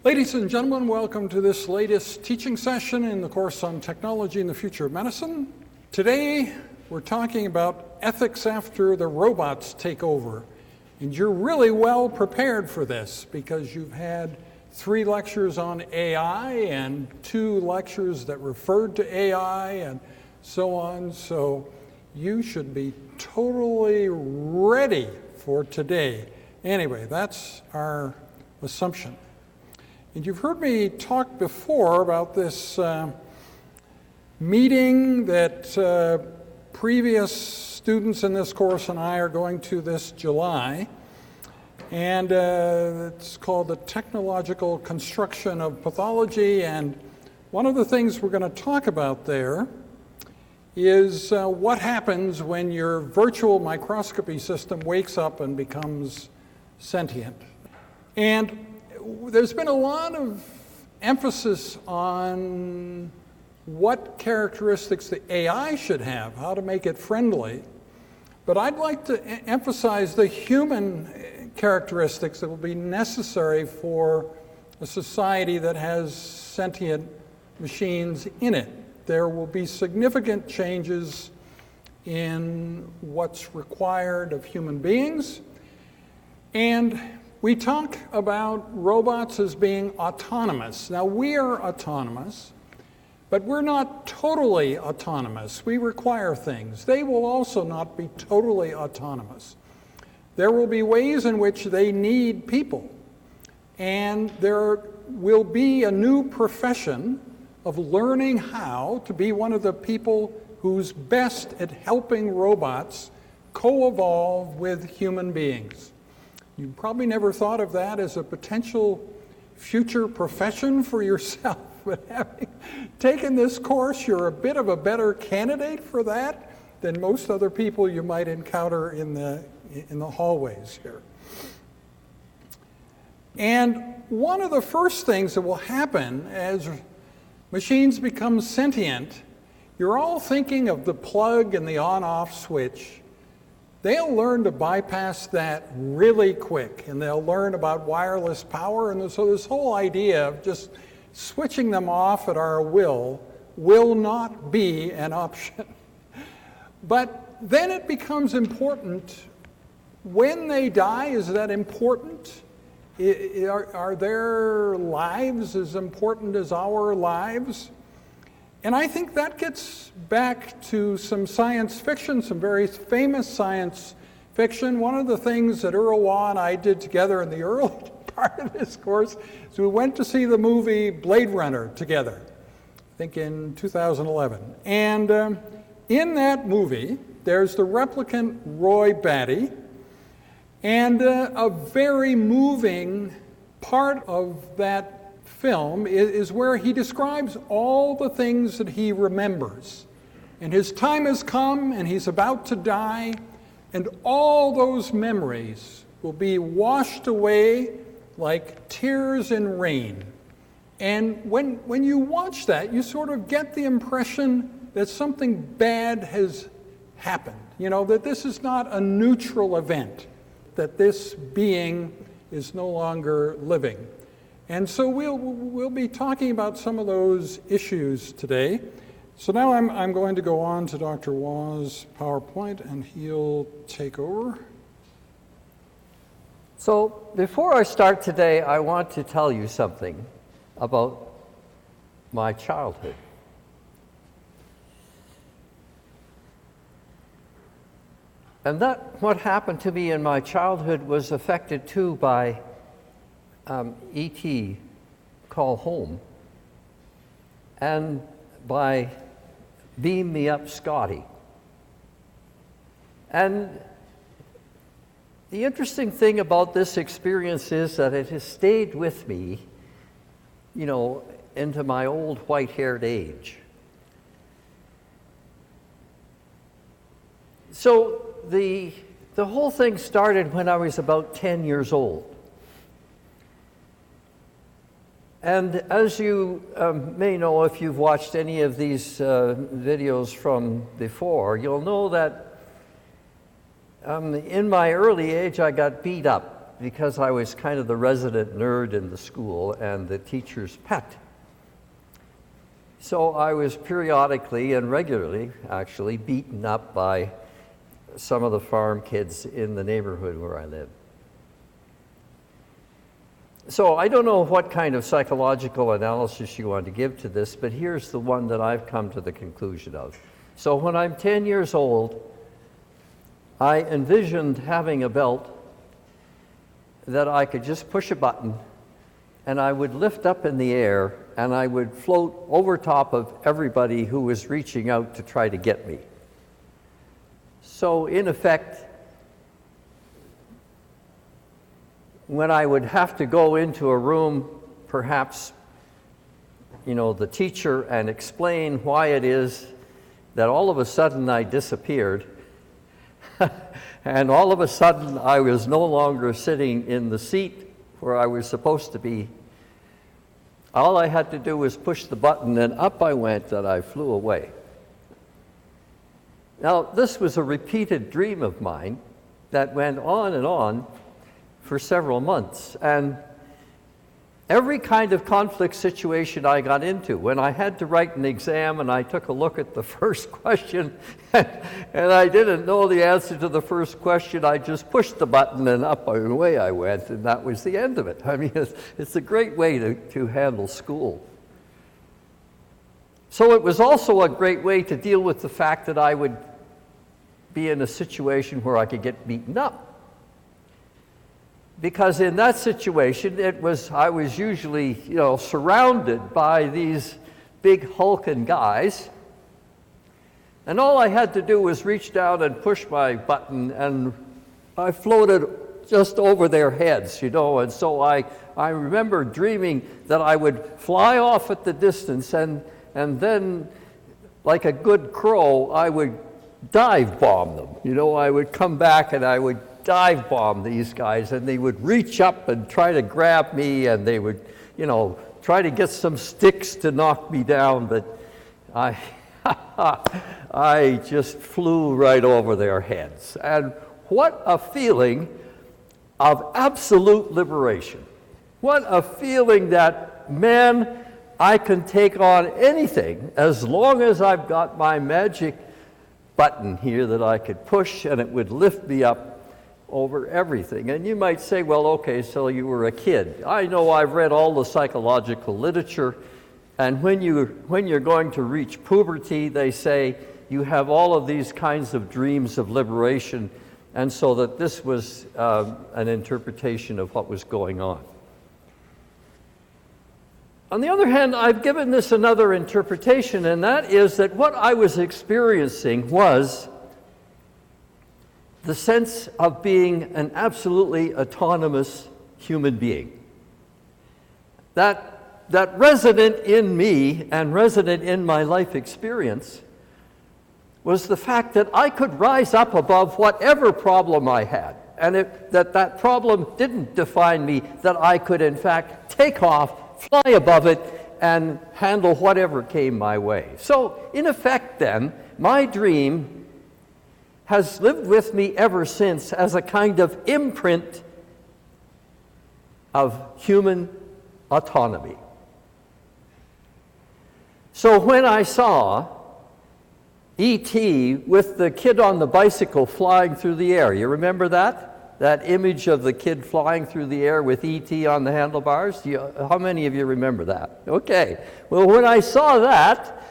Ladies and gentlemen, welcome to this latest teaching session in the course on technology and the future of medicine. Today, we're talking about ethics after the robots take over. And you're really well prepared for this because you've had 3 lectures on AI and 2 lectures that referred to AI and so on. So you should be totally ready for today. Anyway, that's our assumption. And you've heard me talk before about this meeting that previous students in this course and I are going to this July. And it's called the Technological Construction of Pathology. And one of the things we're going to talk about there is what happens when your virtual microscopy system wakes up and becomes sentient. And there's been a lot of emphasis on what characteristics the AI should have, how to make it friendly. But I'd like to emphasize the human characteristics that will be necessary for a society that has sentient machines in it. There will be significant changes in what's required of human beings. And we talk about robots as being autonomous. Now, we are autonomous, but we're not totally autonomous. We require things. They will also not be totally autonomous. There will be ways in which they need people. And there will be a new profession of learning how to be one of the people who's best at helping robots co-evolve with human beings. You probably never thought of that as a potential future profession for yourself, but having taken this course, you're a bit of a better candidate for that than most other people you might encounter in the hallways here. And one of the first things that will happen as machines become sentient, you're all thinking of the plug and the on-off switch. They'll learn to bypass that really quick, and they'll learn about wireless power. And so this whole idea of just switching them off at our will not be an option. But then it becomes important. When they die, is that important? Are their lives as important as our lives? And I think that gets back to some science fiction, some very famous science fiction. One of the things that Earle, Waugh, and I did together in the early part of this course is we went to see the movie Blade Runner together, I think in 2011. And in that movie, there's the replicant Roy Batty, and a very moving part of that film is where he describes all the things that he remembers. And his time has come, and he's about to die, and all those memories will be washed away like tears in rain. And when you watch that, you sort of get the impression that something bad has happened. You know, that this is not a neutral event, that this being is no longer living. And so we'll be talking about some of those issues today. So now I'm going to go on to Dr. Waugh's PowerPoint, and he'll take over. So before I start today, I want to tell you something about my childhood. And that what happened to me in my childhood was affected too by E.T. Call Home, and by Beam Me Up Scotty. And the interesting thing about this experience is that it has stayed with me, you know, into my old white-haired age. So the whole thing started when I was about 10 years old. And as you may know, if you've watched any of these videos from before, you'll know that in my early age I got beat up because I was kind of the resident nerd in the school and the teacher's pet. So I was periodically and regularly, actually, beaten up by some of the farm kids in the neighborhood where I lived. So I don't know what kind of psychological analysis you want to give to this, but here's the one that I've come to the conclusion of. So when I'm 10 years old, I envisioned having a belt that I could just push a button and I would lift up in the air and I would float over top of everybody who was reaching out to try to get me. So in effect, when I would have to go into a room, perhaps, the teacher, and explain why it is that all of a sudden I disappeared, and all of a sudden I was no longer sitting in the seat where I was supposed to be, all I had to do was push the button and up I went and I flew away. Now, this was a repeated dream of mine that went on and on for several months. And every kind of conflict situation I got into, when I had to write an exam and I took a look at the first question and I didn't know the answer to the first question, I just pushed the button and up and away I went, and that was the end of it. I mean, it's a great way to handle school. So it was also a great way to deal with the fact that I would be in a situation where I could get beaten up. Because in that situation, I was usually, surrounded by these big hulking guys, and all I had to do was reach down and push my button, and I floated just over their heads, and so I remember dreaming that I would fly off at the distance, and then, like a good crow, I would dive bomb them. I would come back and I would dive bomb these guys, and they would reach up and try to grab me, and they would, try to get some sticks to knock me down, but I just flew right over their heads. And what a feeling of absolute liberation. What a feeling that, man, I can take on anything as long as I've got my magic button here that I could push, and it would lift me up over everything. And you might say, well, okay, so you were a kid. I know I've read all the psychological literature, and when you're going to reach puberty, they say you have all of these kinds of dreams of liberation, and so that this was an interpretation of what was going on. On the other hand, I've given this another interpretation, and that is that what I was experiencing was the sense of being an absolutely autonomous human being. That resident in me and resident in my life experience was the fact that I could rise up above whatever problem I had, and that problem didn't define me, that I could in fact take off, fly above it, and handle whatever came my way. So in effect then, my dream has lived with me ever since as a kind of imprint of human autonomy. So when I saw E.T. with the kid on the bicycle flying through the air, you remember that? That image of the kid flying through the air with E.T. on the handlebars? How many of you remember that? Okay. Well, when I saw that,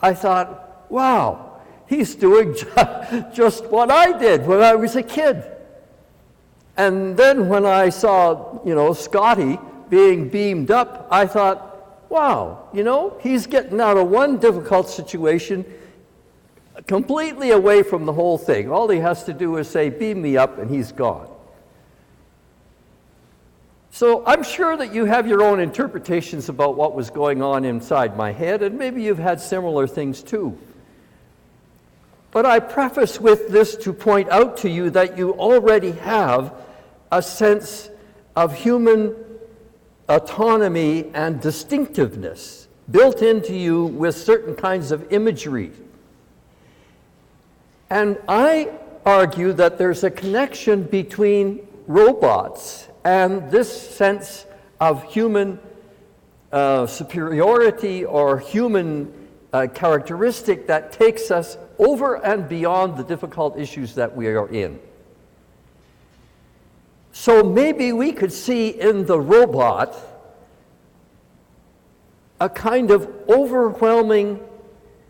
I thought, wow, he's doing just what I did when I was a kid. And then when I saw, Scotty being beamed up, I thought, wow, he's getting out of one difficult situation completely away from the whole thing. All he has to do is say, beam me up, and he's gone. So I'm sure that you have your own interpretations about what was going on inside my head, and maybe you've had similar things too. But I preface with this to point out to you that you already have a sense of human autonomy and distinctiveness built into you with certain kinds of imagery. And I argue that there's a connection between robots and this sense of human superiority or human characteristic that takes us over and beyond the difficult issues that we are in. So maybe we could see in the robot a kind of overwhelming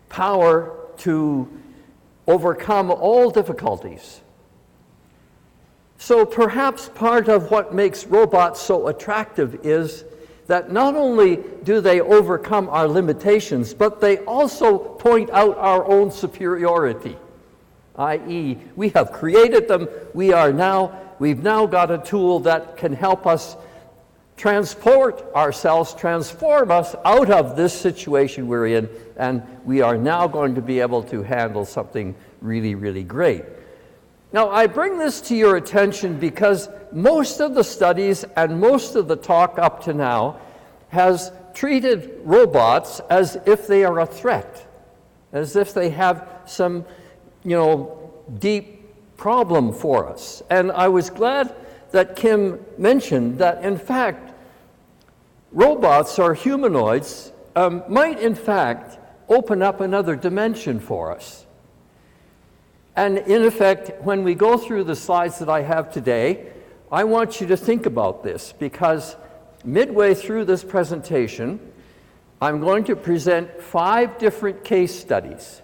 power to overcome all difficulties. So perhaps part of what makes robots so attractive is that not only do they overcome our limitations, but they also point out our own superiority, i.e., we have created them, we've now got a tool that can help us transport ourselves, transform us out of this situation we're in, and we are now going to be able to handle something really, really great. Now, I bring this to your attention because most of the studies and most of the talk up to now has treated robots as if they are a threat, as if they have some, deep problem for us. And I was glad that Kim mentioned that, in fact, robots or humanoids might, in fact, open up another dimension for us. And in effect, when we go through the slides that I have today, I want you to think about this, because midway through this presentation, I'm going to present 5 different case studies.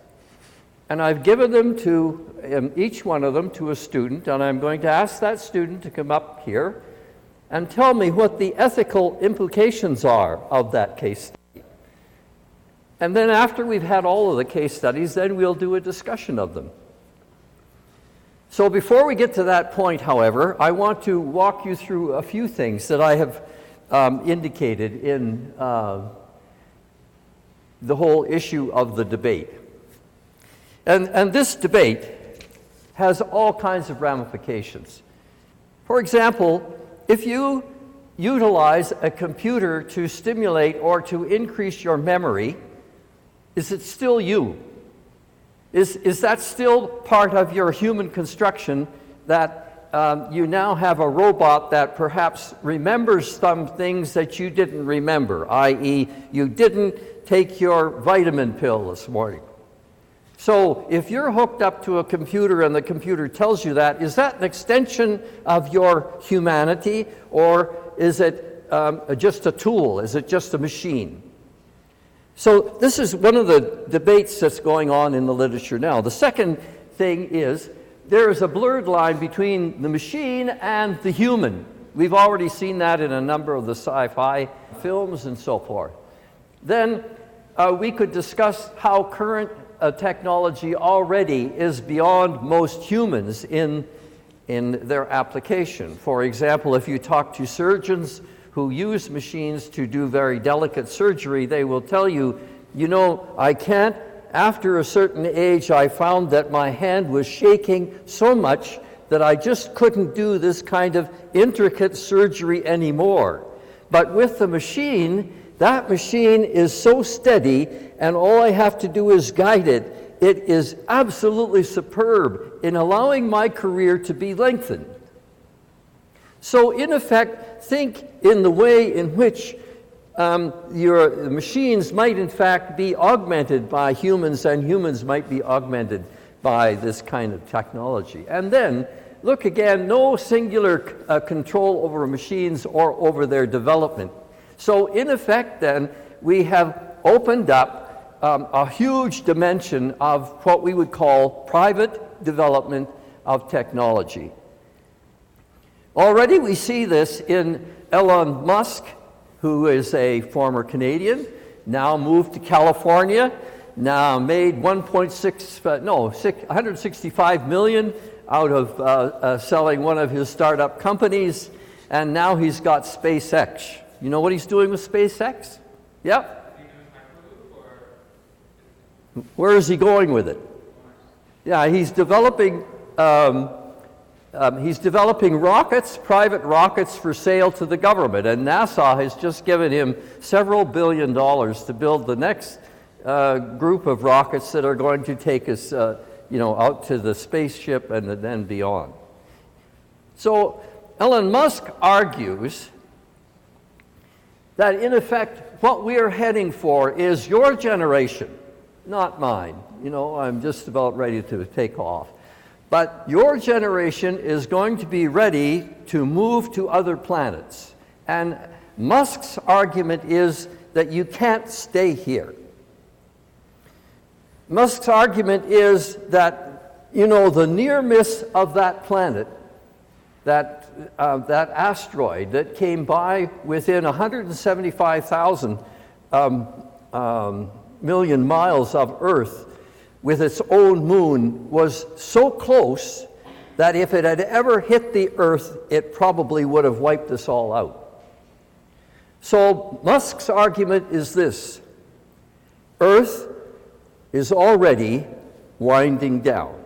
And I've given them to, each one of them to a student, and I'm going to ask that student to come up here and tell me what the ethical implications are of that case study. And then after we've had all of the case studies, then we'll do a discussion of them. So before we get to that point, however, I want to walk you through a few things that I have indicated in the whole issue of the debate. And this debate has all kinds of ramifications. For example, if you utilize a computer to stimulate or to increase your memory, is it still you? Is that still part of your human construction, that you now have a robot that perhaps remembers some things that you didn't remember, i.e., you didn't take your vitamin pill this morning? So if you're hooked up to a computer and the computer tells you that, is that an extension of your humanity, or is it just a tool? Is it just a machine? So this is one of the debates that's going on in the literature now. The second thing is there is a blurred line between the machine and the human. We've already seen that in a number of the sci-fi films and so forth. Then we could discuss how current technology already is beyond most humans in their application. For example, if you talk to surgeons who use machines to do very delicate surgery, they will tell you, I can't, after a certain age, I found that my hand was shaking so much that I just couldn't do this kind of intricate surgery anymore. But with the machine, that machine is so steady, and all I have to do is guide it. It is absolutely superb in allowing my career to be lengthened. So in effect, think in the way in which your machines might in fact be augmented by humans, and humans might be augmented by this kind of technology. And then look again, no singular control over machines or over their development. So in effect then, we have opened up a huge dimension of what we would call private development of technology. Already we see this in Elon Musk, who is a former Canadian, now moved to California, now made 165 million out of selling one of his startup companies, and now he's got SpaceX. You know what he's doing with SpaceX? Yep. Where is he going with it? Yeah, he's developing rockets, private rockets for sale to the government, and NASA has just given him several $1 billion to build the next group of rockets that are going to take us, out to the spaceship and then beyond. So Elon Musk argues that, in effect, what we are heading for is your generation, not mine. You know, I'm just about ready to take off. But your generation is going to be ready to move to other planets. And Musk's argument is that you can't stay here. Musk's argument is that, you know, the near miss of that planet, that asteroid that came by within 175,000 million miles of Earth with its own moon, was so close that if it had ever hit the Earth, it probably would have wiped us all out. So Musk's argument is this: Earth is already winding down.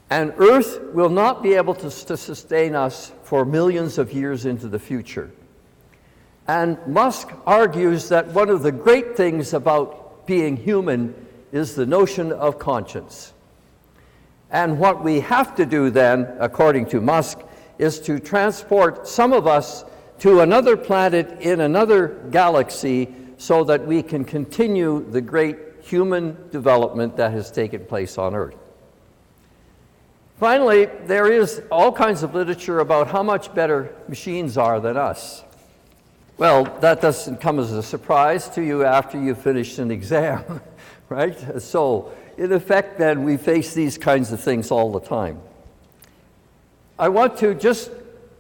And Earth will not be able to sustain us for millions of years into the future. And Musk argues that one of the great things about being human is the notion of conscience. And what we have to do then, according to Musk, is to transport some of us to another planet in another galaxy so that we can continue the great human development that has taken place on Earth. Finally, there is all kinds of literature about how much better machines are than us. Well, that doesn't come as a surprise to you after you've finished an exam, right? So, in effect, then, we face these kinds of things all the time. I want to just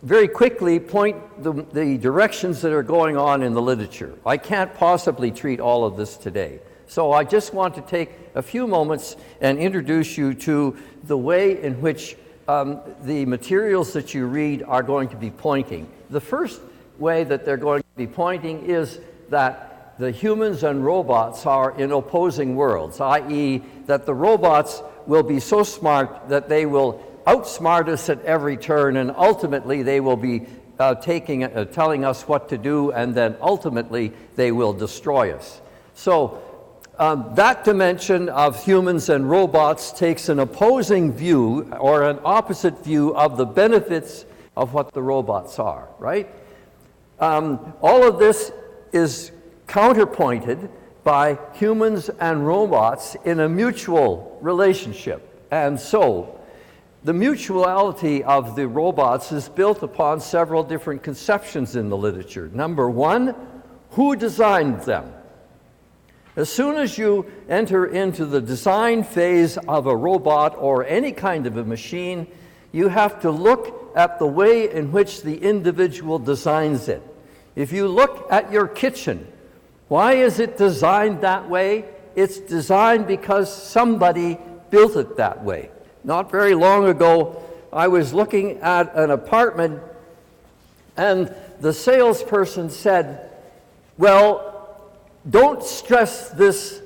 very quickly point the directions that are going on in the literature. I can't possibly treat all of this today. So I just want to take a few moments and introduce you to the way in which the materials that you read are going to be pointing. The first way that they're going to be pointing is that the humans and robots are in opposing worlds, i.e. that the robots will be so smart that they will outsmart us at every turn, and ultimately they will be telling us what to do, and then ultimately they will destroy us. So that dimension of humans and robots takes an opposing view or an opposite view of the benefits of what the robots are, right? All of this is counterpointed by humans and robots in a mutual relationship. And so the mutuality of the robots is built upon several different conceptions in the literature. Number one, who designed them? As soon as you enter into the design phase of a robot or any kind of a machine, you have to look at the way in which the individual designs it. If you look at your kitchen, why is it designed that way? It's designed because somebody built it that way. Not very long ago, I was looking at an apartment, and the salesperson said, well, don't stress this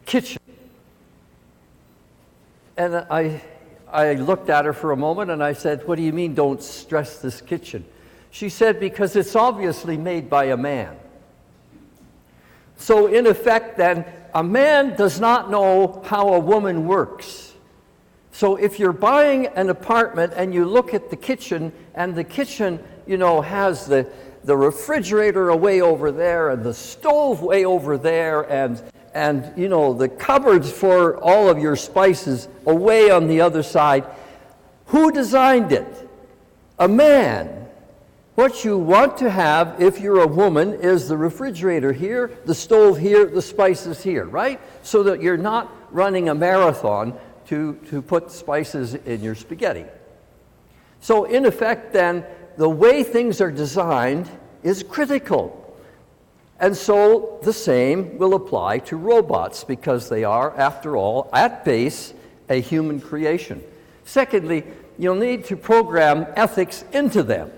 kitchen. And I looked at her for a moment and I said, what do you mean don't stress this kitchen? She said, because it's obviously made by a man. So in effect then, a man does not know how a woman works. So if you're buying an apartment and you look at the kitchen, and the kitchen, you know, has the refrigerator way over there and the stove way over there and you know, the cupboards for all of your spices away on the other side, who designed it? A man. What you want to have if you're a woman is the refrigerator here, the stove here, the spices here, right? So that you're not running a marathon to put spices in your spaghetti. So in effect then, the way things are designed is critical. And so the same will apply to robots because they are, after all, at base, a human creation. Secondly, you'll need to program ethics into them.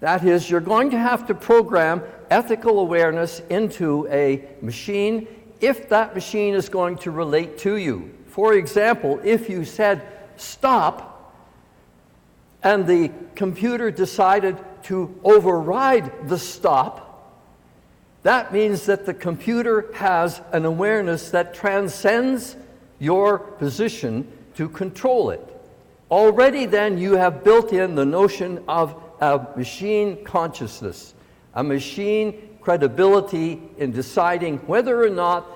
That is, you're going to have to program ethical awareness into a machine if that machine is going to relate to you. For example, if you said, stop, and the computer decided to override the stop, that means that the computer has an awareness that transcends your position to control it. Already then you have built in the notion of a machine consciousness, a machine credibility in deciding whether or not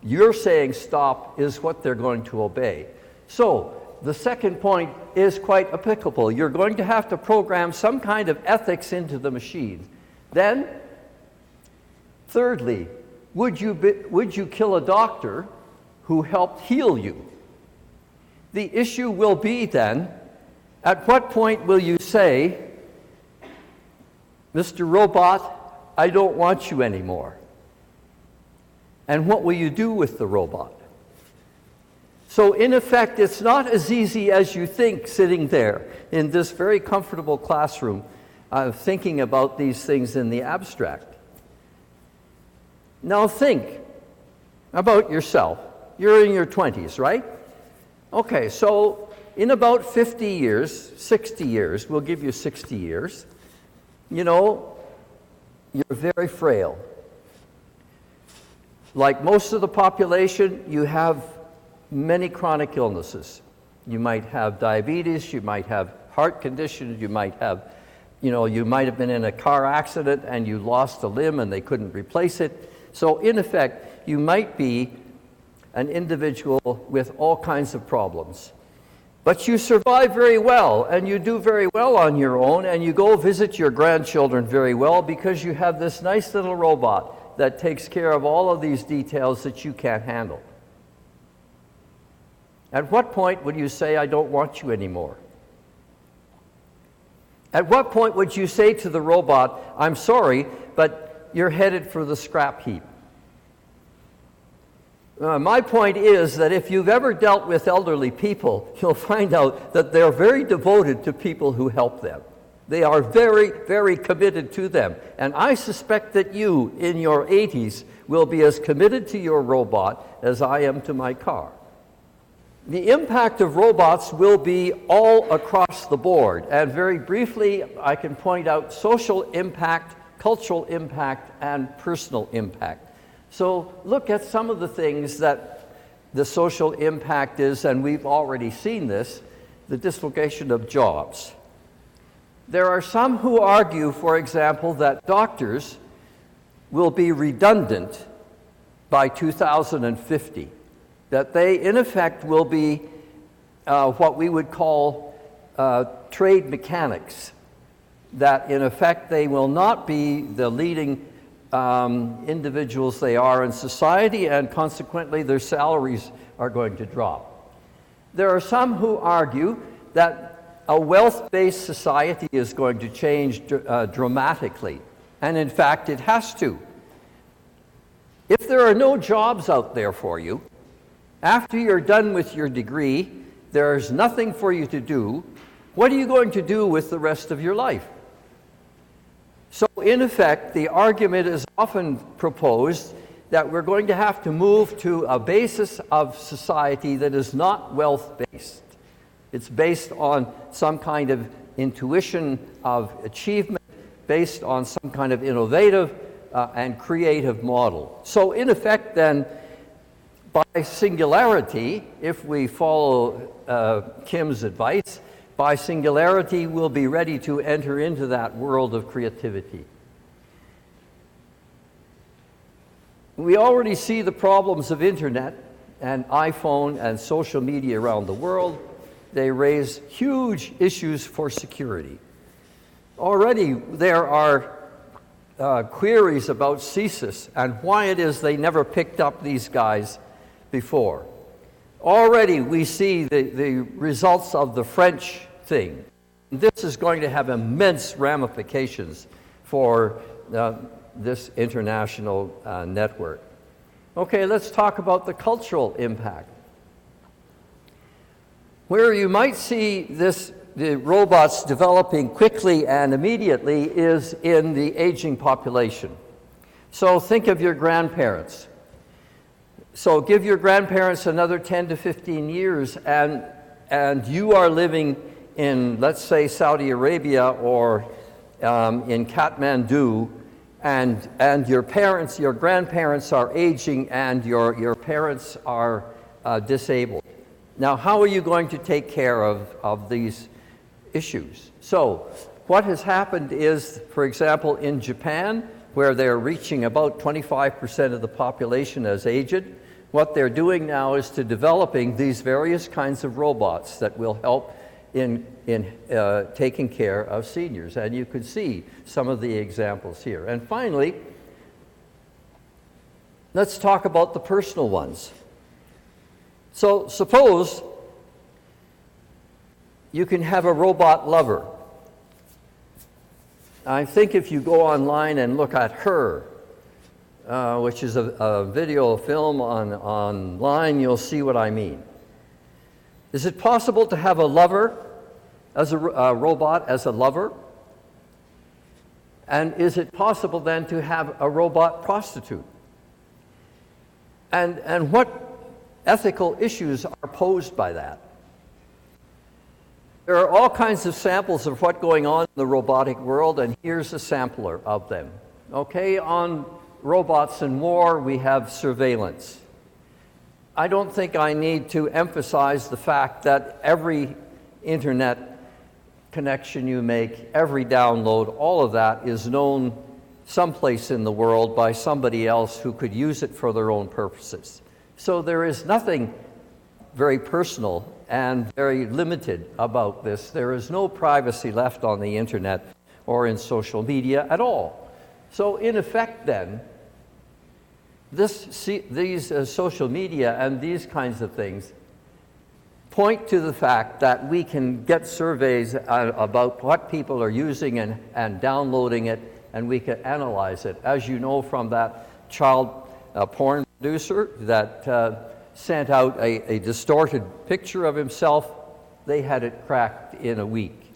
you're saying stop is what they're going to obey. So the second point is quite applicable. You're going to have to program some kind of ethics into the machine. Then, thirdly, would you kill a doctor who helped heal you? The issue will be then, at what point will you say, Mr. Robot, I don't want you anymore? And what will you do with the robot? So in effect, it's not as easy as you think sitting there in this very comfortable classroom thinking about these things in the abstract. Now think about yourself. You're in your 20s, right? Okay, so in about 50 years, 60 years, we'll give you 60 years, you know, you're very frail. Like most of the population, you have many chronic illnesses. You might have diabetes, you might have heart conditions, you might have, you might have been in a car accident and you lost a limb and they couldn't replace it. So in effect, you might be an individual with all kinds of problems. But you survive very well, and you do very well on your own, and you go visit your grandchildren very well because you have this nice little robot that takes care of all of these details that you can't handle. At what point would you say, I don't want you anymore? At what point would you say to the robot, I'm sorry, but you're headed for the scrap heap? My point is that if you've ever dealt with elderly people, you'll find out that they're very devoted to people who help them. They are very, very committed to them. And I suspect that you, in your 80s, will be as committed to your robot as I am to my car. The impact of robots will be all across the board. And very briefly, I can point out social impact, cultural impact, and personal impact. So look at some of the things that the social impact is, and we've already seen this, the dislocation of jobs. There are some who argue, for example, that doctors will be redundant by 2050, that they, in effect, will be what we would call trade mechanics, that, in effect, they will not be the leading individuals they are in society, and consequently their salaries are going to drop. There are some who argue that a wealth-based society is going to change dramatically, and in fact it has to. If there are no jobs out there for you, after you're done with your degree, there's nothing for you to do. What are you going to do with the rest of your life? So in effect, the argument is often proposed that we're going to have to move to a basis of society that is not wealth-based. It's based on some kind of intuition of achievement, based on some kind of innovative and creative model. So in effect then, by singularity, if we follow Kim's advice, by singularity, we'll be ready to enter into that world of creativity. We already see the problems of internet and iPhone and social media around the world. They raise huge issues for security. Already there are queries about CSIS and why it is they never picked up these guys before. Already we see the results of the French thing. This is going to have immense ramifications for this international network. Okay, let's talk about the cultural impact. Where you might see the robots developing quickly and immediately is in the aging population. So think of your grandparents. So give your grandparents another 10 to 15 years and you are living in, let's say, Saudi Arabia or in Kathmandu, and your parents, your grandparents are aging and your parents are disabled. Now, how are you going to take care of these issues? So, what has happened is, for example, in Japan, where they're reaching about 25% of the population as aged, what they're doing now is to developing these various kinds of robots that will help in taking care of seniors. And you could see some of the examples here. And finally, let's talk about the personal ones. So suppose you can have a robot lover. I think if you go online and look at Her, which is a video film online, you'll see what I mean. Is it possible to have a lover, as a robot as a lover? And is it possible then to have a robot prostitute? And what ethical issues are posed by that? There are all kinds of samples of what's going on in the robotic world, and here's a sampler of them. Okay, on robots and war, we have surveillance. I don't think I need to emphasize the fact that every internet connection you make, every download, all of that is known someplace in the world by somebody else who could use it for their own purposes. So there is nothing very personal and very limited about this. There is no privacy left on the internet or in social media at all. So in effect then, these social media and these kinds of things point to the fact that we can get surveys about what people are using and downloading it, and we can analyze it. As you know from that child porn producer that sent out a distorted picture of himself, they had it cracked in a week.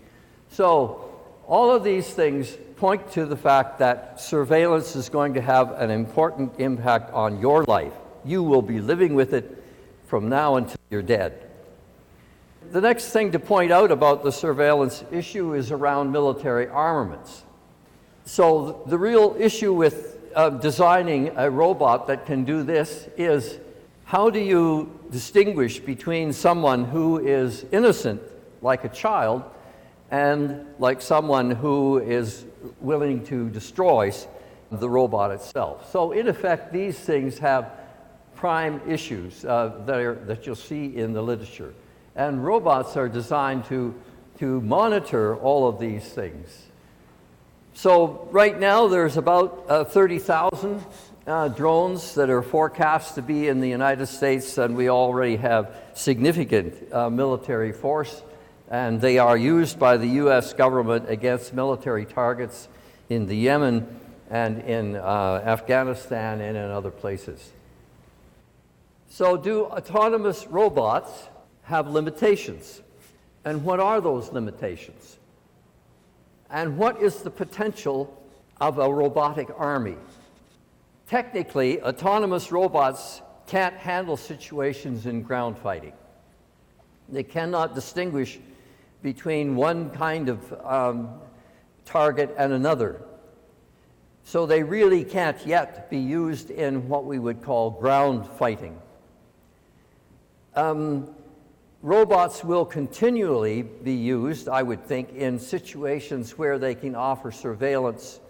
So all of these things point to the fact that surveillance is going to have an important impact on your life. You will be living with it from now until you're dead. The next thing to point out about the surveillance issue is around military armaments. So the real issue with designing a robot that can do this is, how do you distinguish between someone who is innocent, like a child, and like someone who is willing to destroy the robot itself? So in effect, these things have prime issues that you'll see in the literature. And robots are designed to monitor all of these things. So right now there's about 30,000 drones that are forecast to be in the United States, and we already have significant military force, and they are used by the US government against military targets in the Yemen and in Afghanistan and in other places. So do autonomous robots have limitations? And what are those limitations? And what is the potential of a robotic army? Technically, autonomous robots can't handle situations in ground fighting. They cannot distinguish between one kind of target and another. So they really can't yet be used in what we would call ground fighting. Robots will continually be used, I would think, in situations where they can offer surveillance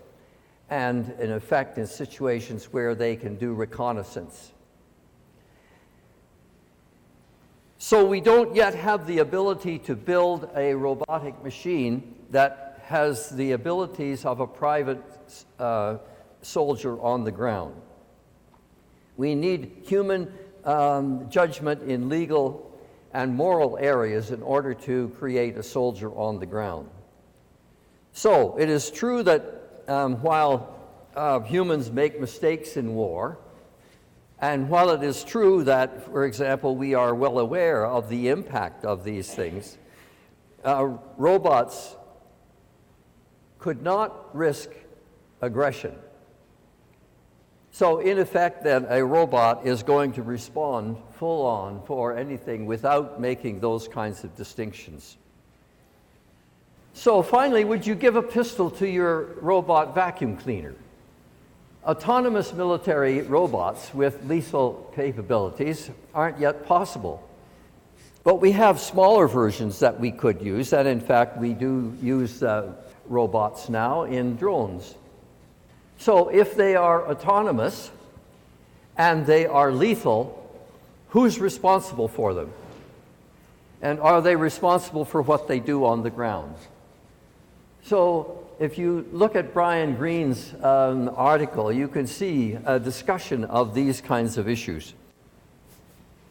and, in effect, in situations where they can do reconnaissance. So we don't yet have the ability to build a robotic machine that has the abilities of a private soldier on the ground. We need human judgment in legal and moral areas in order to create a soldier on the ground. So it is true that while humans make mistakes in war, and while it is true that, for example, we are well aware of the impact of these things, robots could not risk aggression. So in effect then, a robot is going to respond full on for anything without making those kinds of distinctions. So finally, would you give a pistol to your robot vacuum cleaner? Autonomous military robots with lethal capabilities aren't yet possible. But we have smaller versions that we could use, and in fact we do use robots now in drones. So if they are autonomous and they are lethal, who's responsible for them? And are they responsible for what they do on the ground? So if you look at Brian Greene's article, you can see a discussion of these kinds of issues.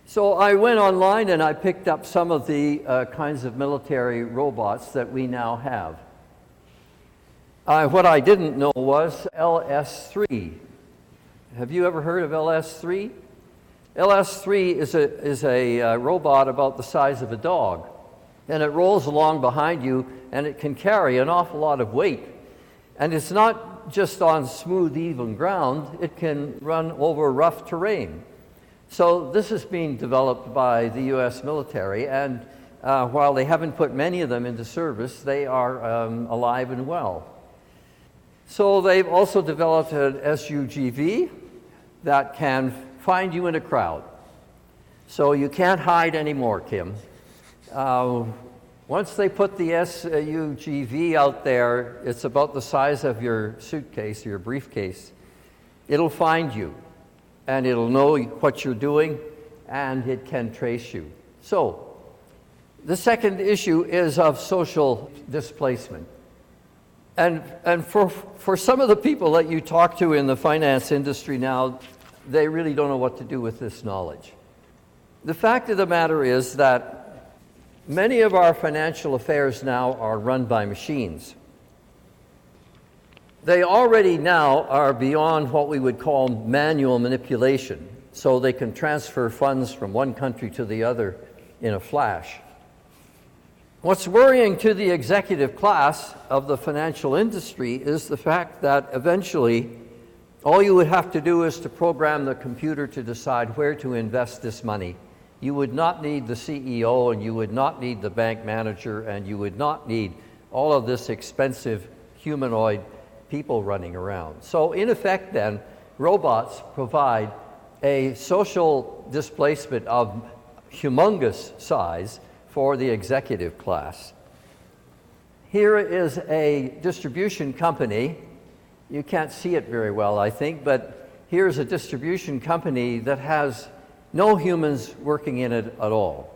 So I went online and I picked up some of the kinds of military robots that we now have. What I didn't know was LS3. Have you ever heard of LS3? LS3 is a robot about the size of a dog, and it rolls along behind you, and it can carry an awful lot of weight. And it's not just on smooth, even ground, it can run over rough terrain. So this is being developed by the US military, and while they haven't put many of them into service, they are alive and well. So they've also developed an SUGV that can find you in a crowd. So you can't hide anymore, Kim. Once they put the SUGV out there, it's about the size of your suitcase, your briefcase. It'll find you, and it'll know what you're doing, and it can trace you. So the second issue is of social displacement. And for some of the people that you talk to in the finance industry now, they really don't know what to do with this knowledge. The fact of the matter is that many of our financial affairs now are run by machines. They already now are beyond what we would call manual manipulation, so they can transfer funds from one country to the other in a flash. What's worrying to the executive class of the financial industry is the fact that eventually all you would have to do is to program the computer to decide where to invest this money. You would not need the CEO, and you would not need the bank manager, and you would not need all of this expensive humanoid people running around. So in effect then, robots provide a social displacement of humongous size for the executive class. Here is a distribution company. You can't see it very well, I think, but here's a distribution company that has no humans working in it at all.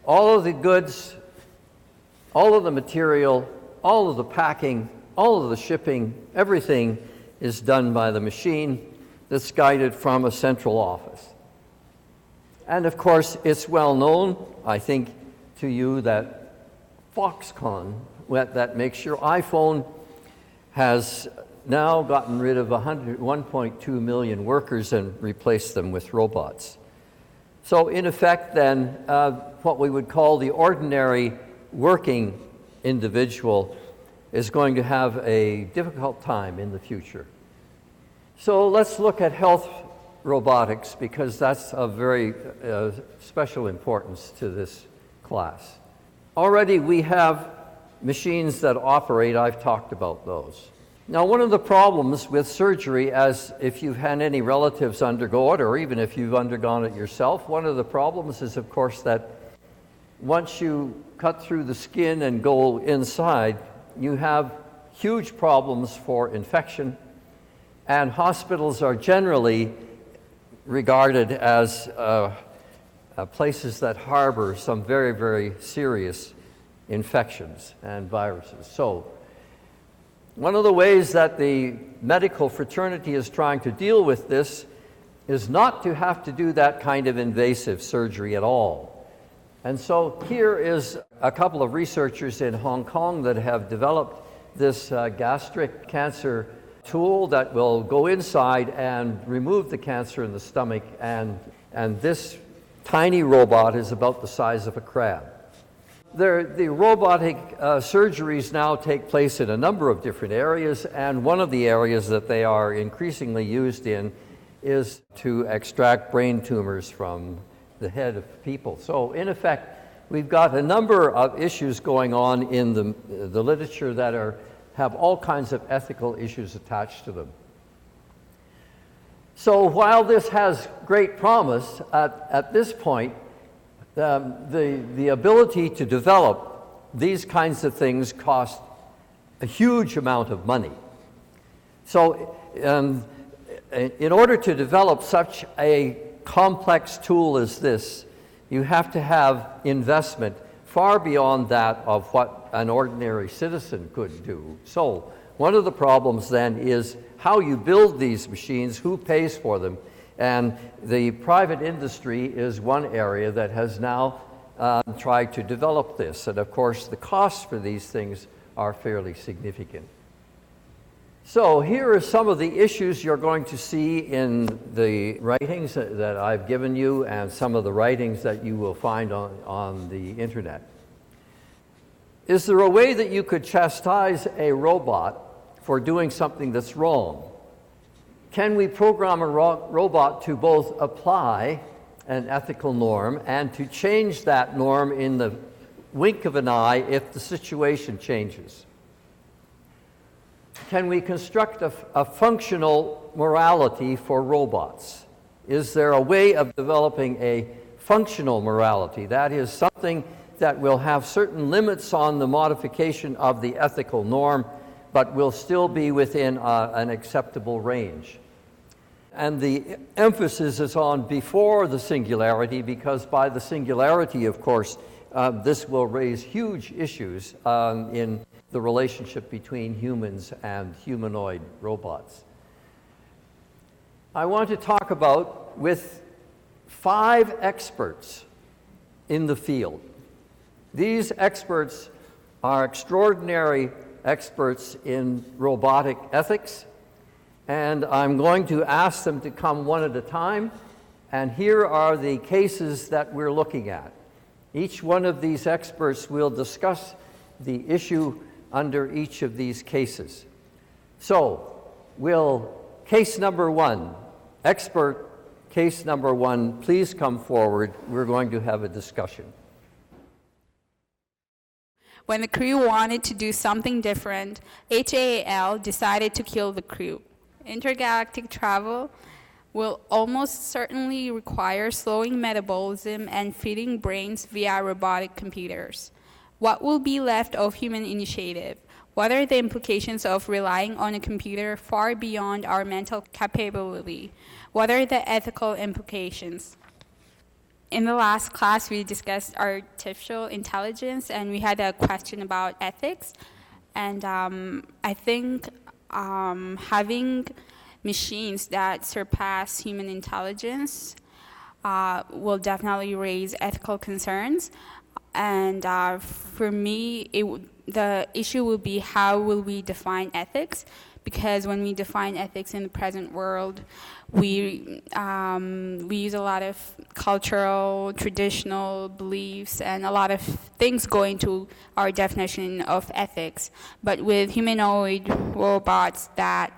All of the goods, all of the material, all of the packing, all of the shipping, everything is done by the machine that's guided from a central office. And of course, it's well known, I think, to you that Foxconn, that makes your iPhone, has now gotten rid of 1.2 million workers and replaced them with robots. So in effect then, what we would call the ordinary working individual is going to have a difficult time in the future. So let's look at health robotics, because that's of very special importance to this class. Already we have machines that operate. I've talked about those. Now, one of the problems with surgery, as if you've had any relatives undergo it, or even if you've undergone it yourself, one of the problems is, of course, that once you cut through the skin and go inside, you have huge problems for infection, and hospitals are generally regarded as places that harbor some very, very serious infections and viruses. So one of the ways that the medical fraternity is trying to deal with this is not to have to do that kind of invasive surgery at all. And so here is a couple of researchers in Hong Kong that have developed this gastric cancer tool that will go inside and remove the cancer in the stomach, and this tiny robot is about the size of a crab. The robotic surgeries now take place in a number of different areas, and one of the areas that they are increasingly used in is to extract brain tumors from the head of people. So in effect, we've got a number of issues going on in the literature that have all kinds of ethical issues attached to them. So while this has great promise, at this point, The ability to develop these kinds of things cost a huge amount of money. So in order to develop such a complex tool as this, you have to have investment far beyond that of what an ordinary citizen could do. So one of the problems then is how you build these machines, who pays for them, and the private industry is one area that has now tried to develop this. And of course, the costs for these things are fairly significant. So here are some of the issues you're going to see in the writings that I've given you and some of the writings that you will find on the internet. Is there a way that you could chastise a robot for doing something that's wrong? Can we program a robot to both apply an ethical norm and to change that norm in the wink of an eye if the situation changes? Can we construct a functional morality for robots? Is there a way of developing a functional morality? That is something that will have certain limits on the modification of the ethical norm, but will still be within an acceptable range. And the emphasis is on before the singularity, because by the singularity, of course, this will raise huge issues in the relationship between humans and humanoid robots. I want to talk about with 5 experts in the field. These experts are extraordinary experts in robotic ethics, and I'm going to ask them to come one at a time, and here are the cases that we're looking at. Each one of these experts will discuss the issue under each of these cases. So, case number 1, expert case number 1, please come forward. We're going to have a discussion. When the crew wanted to do something different, HAL decided to kill the crew. Intergalactic travel will almost certainly require slowing metabolism and feeding brains via robotic computers. What will be left of human initiative? What are the implications of relying on a computer far beyond our mental capability? What are the ethical implications? In the last class, we discussed artificial intelligence, and we had a question about ethics. And I think having machines that surpass human intelligence will definitely raise ethical concerns. And for me, the issue will be how will we define ethics? Because when we define ethics in the present world, we use a lot of cultural, traditional beliefs, and a lot of things go into our definition of ethics. But with humanoid robots that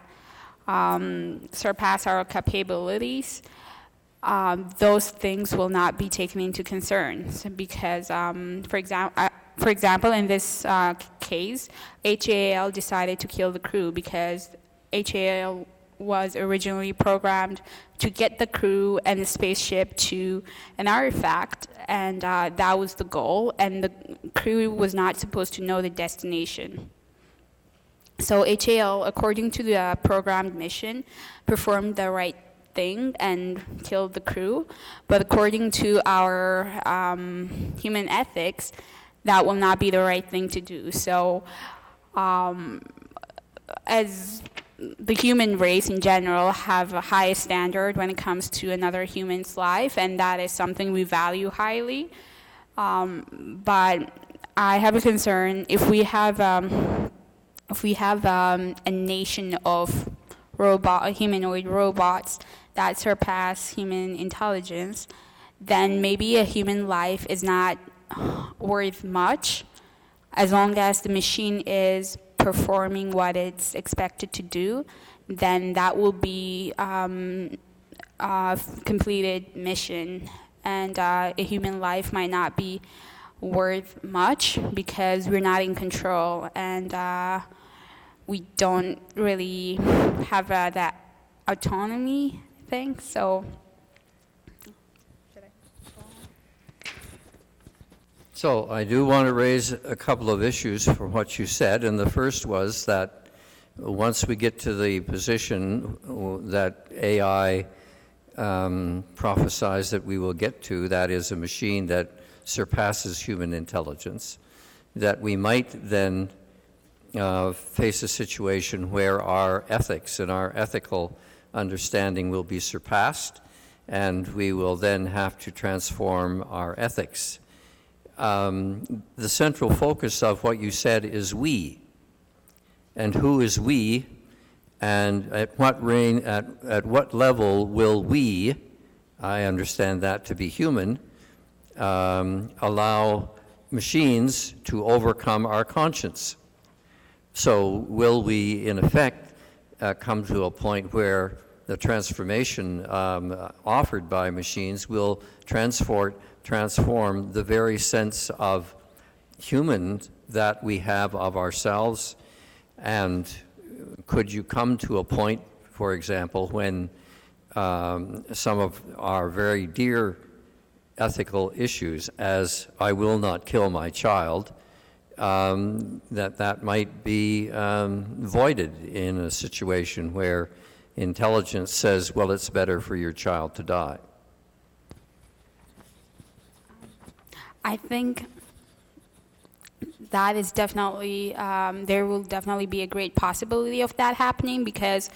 surpass our capabilities, those things will not be taken into concern because, for example, in this case, HAL decided to kill the crew because HAL was originally programmed to get the crew and the spaceship to an artifact, and that was the goal, and the crew was not supposed to know the destination. So HAL, according to the programmed mission, performed the right thing and killed the crew, but according to our human ethics, that will not be the right thing to do. So as the human race in general have a high standard when it comes to another human's life, and that is something we value highly. But I have a concern if we have a nation of humanoid robots that surpass human intelligence, then maybe a human life is not worth much as long as the machine is performing what it's expected to do. Then that will be a completed mission, and a human life might not be worth much because we're not in control, and we don't really have that autonomy thing. So So I do want to raise a couple of issues from what you said, and the first was that once we get to the position that AI prophesies that we will get to, that is a machine that surpasses human intelligence, that we might then face a situation where our ethics and our ethical understanding will be surpassed, and we will then have to transform our ethics. The central focus of what you said is we. And who is we, and at what level will we, I understand that to be human, allow machines to overcome our conscience? So will we, in effect, come to a point where the transformation offered by machines will transform the very sense of human that we have of ourselves? And could you come to a point, for example, when some of our very dear ethical issues, as I will not kill my child, that might be voided in a situation where intelligence says, well, it's better for your child to die? I think that is definitely, there will definitely be a great possibility of that happening, because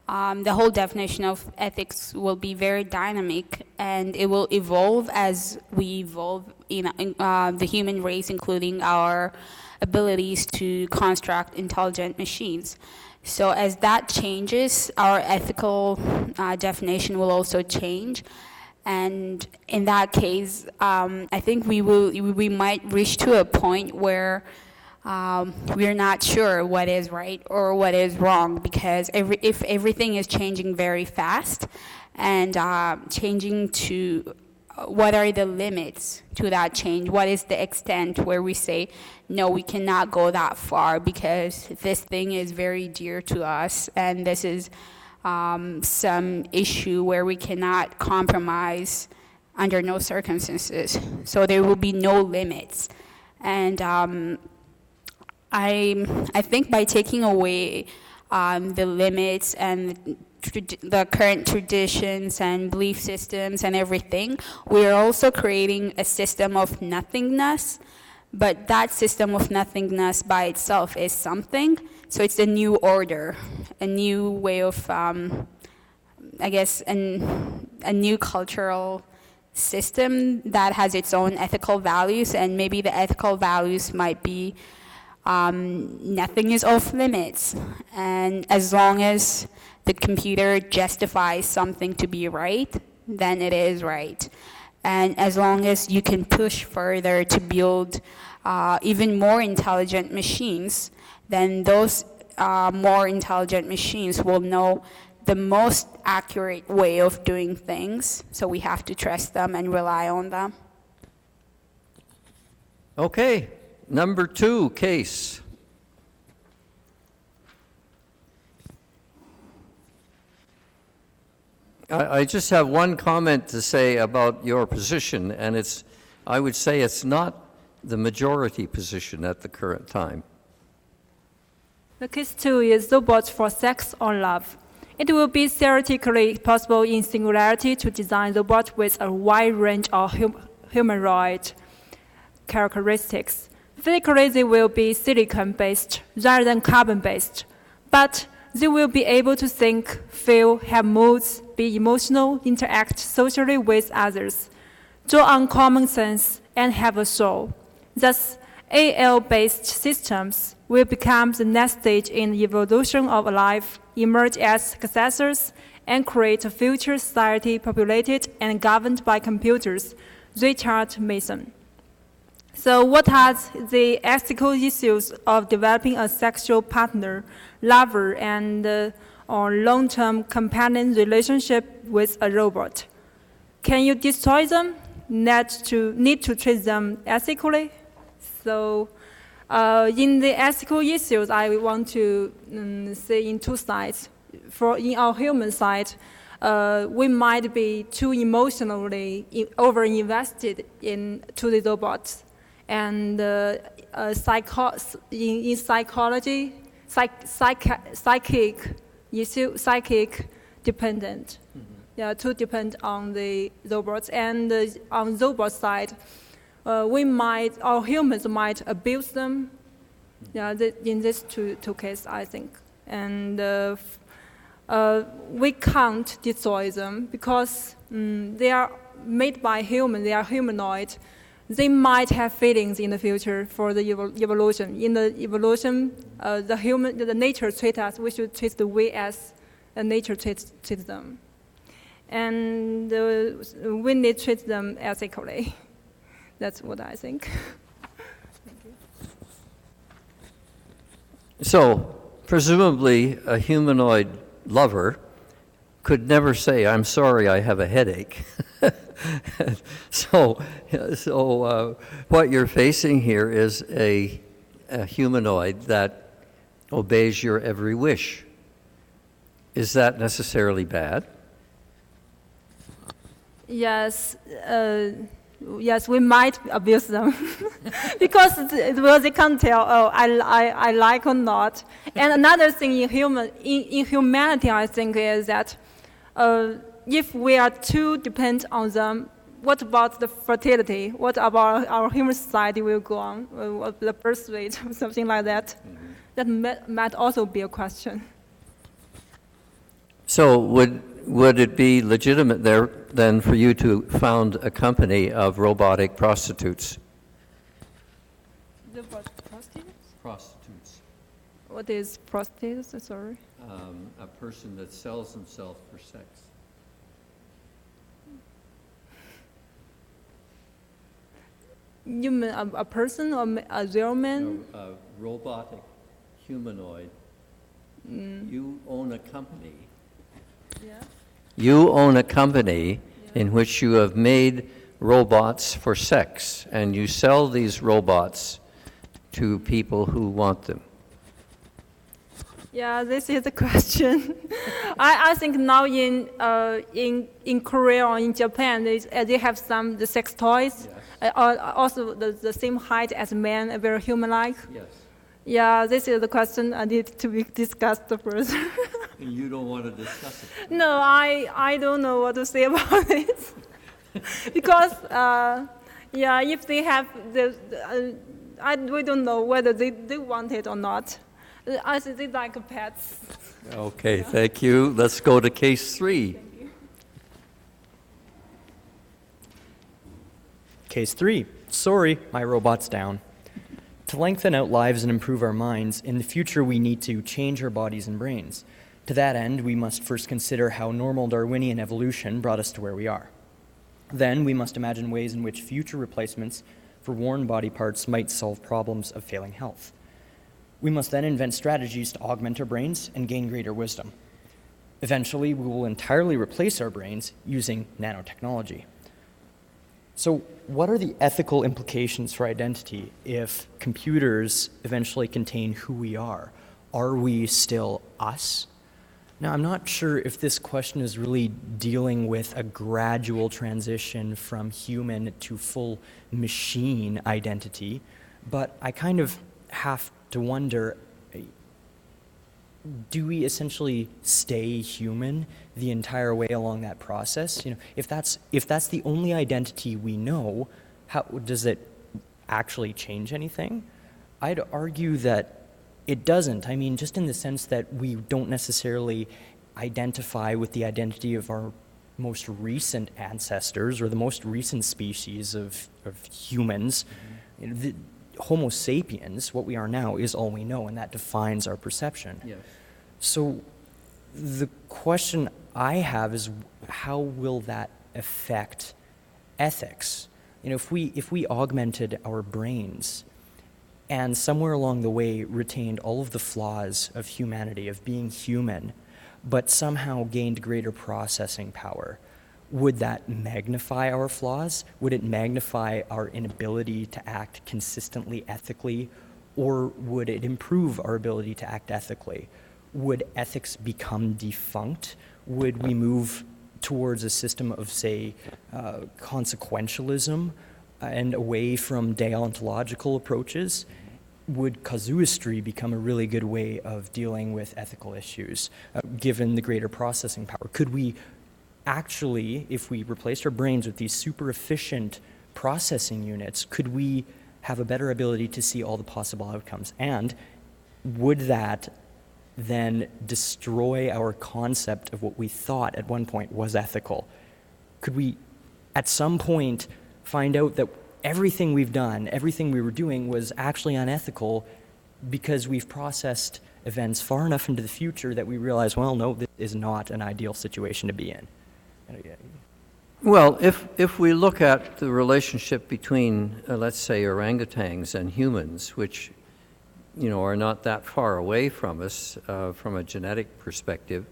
the whole definition of ethics will be very dynamic, and it will evolve as we evolve in the human race, including our abilities to construct intelligent machines. So as that changes, our ethical definition will also change. And in that case, I think we might reach to a point where we're not sure what is right or what is wrong, because if everything is changing very fast and changing to what are the limits to that change, what is the extent where we say, no, we cannot go that far because this thing is very dear to us, and this is some issue where we cannot compromise under no circumstances. So there will be no limits. And I think by taking away the limits and the current traditions and belief systems and everything, we are also creating a system of nothingness. But that system of nothingness by itself is something. So it's a new order, a new way of, I guess, a new cultural system that has its own ethical values, and maybe the ethical values might be nothing is off limits. And as long as the computer justifies something to be right, then it is right. And as long as you can push further to build even more intelligent machines, then those more intelligent machines will know the most accurate way of doing things. So we have to trust them and rely on them. Okay, number 2 case. I just have one comment to say about your position, and I would say it's not the majority position at the current time. The case 2 is robots for sex or love. It will be theoretically possible in singularity to design robots with a wide range of humanoid characteristics. Physically, they will be silicon-based rather than carbon-based, but they will be able to think, feel, have moods, be emotional, interact socially with others, draw on common sense, and have a soul. Thus, AL-based systems will become the next stage in the evolution of life, emerge as successors, and create a future society populated and governed by computers. Richard Mason. So what are the ethical issues of developing a sexual partner, lover, and or long-term companion relationship with a robot? Can you destroy them? Need to treat them ethically? So in the ethical issues, I want to say in 2 sides. In our human side, we might be too emotionally over-invested into the robots. and in psychology, psychic issue, psychic dependent. Yeah, to depend on the robots. And on the robot side, humans might abuse them. Yeah, in these two cases, I think. And we can't destroy them because they are made by humans, they are humanoid. They might have feelings in the future for the evolution. In the evolution, the nature treats us, we should treat the way as nature treats them. And we need to treat them ethically. That's what I think. So, presumably, a humanoid lover could never say, "I'm sorry, I have a headache." So what you're facing here is a humanoid that obeys your every wish. Is that necessarily bad? Yes. Yes, we might abuse them because they can't tell, oh, I like or not. And another thing in humanity, I think, is that if we are too dependent on them, what about the fertility? What about our human society will go on? The birth rate, something like that. That might also be a question. So would it be legitimate there then for you to found a company of robotic prostitutes? Prostitutes? Prostitutes. What is prostitutes? Sorry. A person that sells himself for sex. You mean a person or a real man? No, a robotic humanoid. You own a company. Yeah. You own a company in which you have made robots for sex, and you sell these robots to people who want them. Yeah, this is the question. I think now in Korea or in Japan, they have the sex toys, also the same height as men, very human-like. Yes. Yeah, this is the question I need to be discussed further. And you don't want to discuss it? No, I don't know what to say about this. Because, if they have, we don't know whether they want it or not. I think they like pets. Okay, thank you. Let's go to case 3. Thank you. Case 3. Sorry, my robot's down. To lengthen out lives and improve our minds, in the future we need to change our bodies and brains. To that end, we must first consider how normal Darwinian evolution brought us to where we are. Then we must imagine ways in which future replacements for worn body parts might solve problems of failing health. We must then invent strategies to augment our brains and gain greater wisdom. Eventually, we will entirely replace our brains using nanotechnology. So, what are the ethical implications for identity if computers eventually contain who we are? Are we still us? Now, I'm not sure if this question is really dealing with a gradual transition from human to full machine identity, but I kind of have to wonder, do we essentially stay human the entire way along that process? You know, if that's the only identity we know, how does it actually change anything? I'd argue that it doesn't. I mean, just in the sense that we don't necessarily identify with the identity of our most recent ancestors or the most recent species of humans. You know, the Homo sapiens, what we are now, is all we know, and that defines our perception. Yes. So the question I have is, how will that affect ethics? You know, if we augmented our brains and somewhere along the way retained all of the flaws of humanity, of being human, but somehow gained greater processing power, would that magnify our flaws? Would it magnify our inability to act consistently ethically? Or would it improve our ability to act ethically? Would ethics become defunct? Would we move towards a system of, say, consequentialism? and away from deontological approaches, would casuistry become a really good way of dealing with ethical issues, given the greater processing power? Could we actually, if we replaced our brains with these super efficient processing units, could we have a better ability to see all the possible outcomes? And would that then destroy our concept of what we thought at one point was ethical? Could we, at some point, find out that everything we've done, everything we were doing was actually unethical because we've processed events far enough into the future that we realize, well, no, this is not an ideal situation to be in? Well, if we look at the relationship between, let's say, orangutans and humans, which, are not that far away from us from a genetic perspective,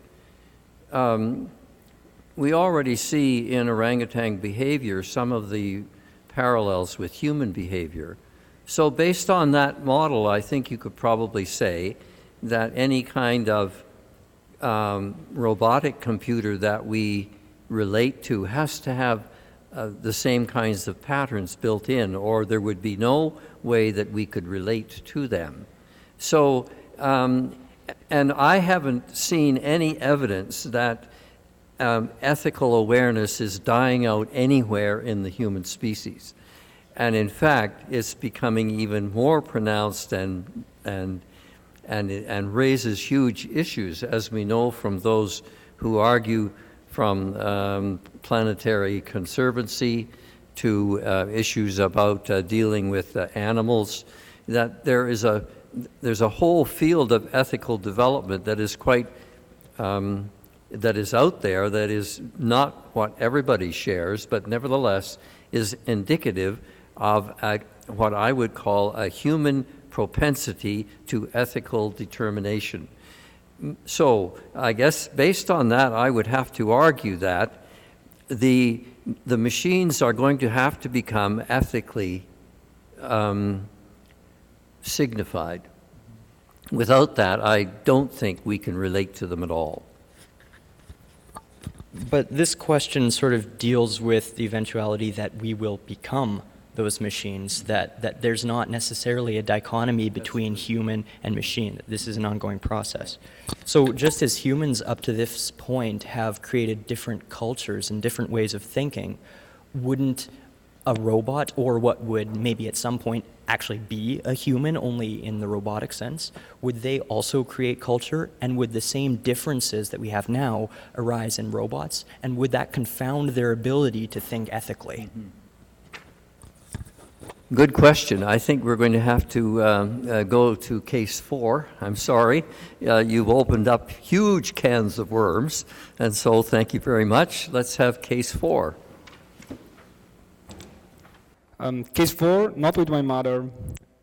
we already see in orangutan behavior some of the parallels with human behavior. So based on that model, I think you could probably say that any kind of robotic computer that we relate to has to have the same kinds of patterns built in, or there would be no way that we could relate to them. So, and I haven't seen any evidence that ethical awareness is dying out anywhere in the human species. And in fact, it's becoming even more pronounced and raises huge issues, as we know from those who argue from planetary conservancy to issues about dealing with animals, that there's a whole field of ethical development that is quite that is out there, that is not what everybody shares, but nevertheless is indicative of what I would call a human propensity to ethical determination. So I guess based on that, I would have to argue that the machines are going to have to become ethically signified. Without that, I don't think we can relate to them at all. But this question sort of deals with the eventuality that we will become those machines, that there's not necessarily a dichotomy between human and machine. This is an ongoing process. So just as humans up to this point have created different cultures and different ways of thinking, wouldn't a robot, or what would maybe at some point actually be a human, only in the robotic sense, would they also create culture? And would the same differences that we have now arise in robots? And would that confound their ability to think ethically? Mm-hmm. Good question. I think we're going to have to go to case 4. I'm sorry. You've opened up huge cans of worms, and so thank you very much. Let's have case 4. Case 4, not with my mother.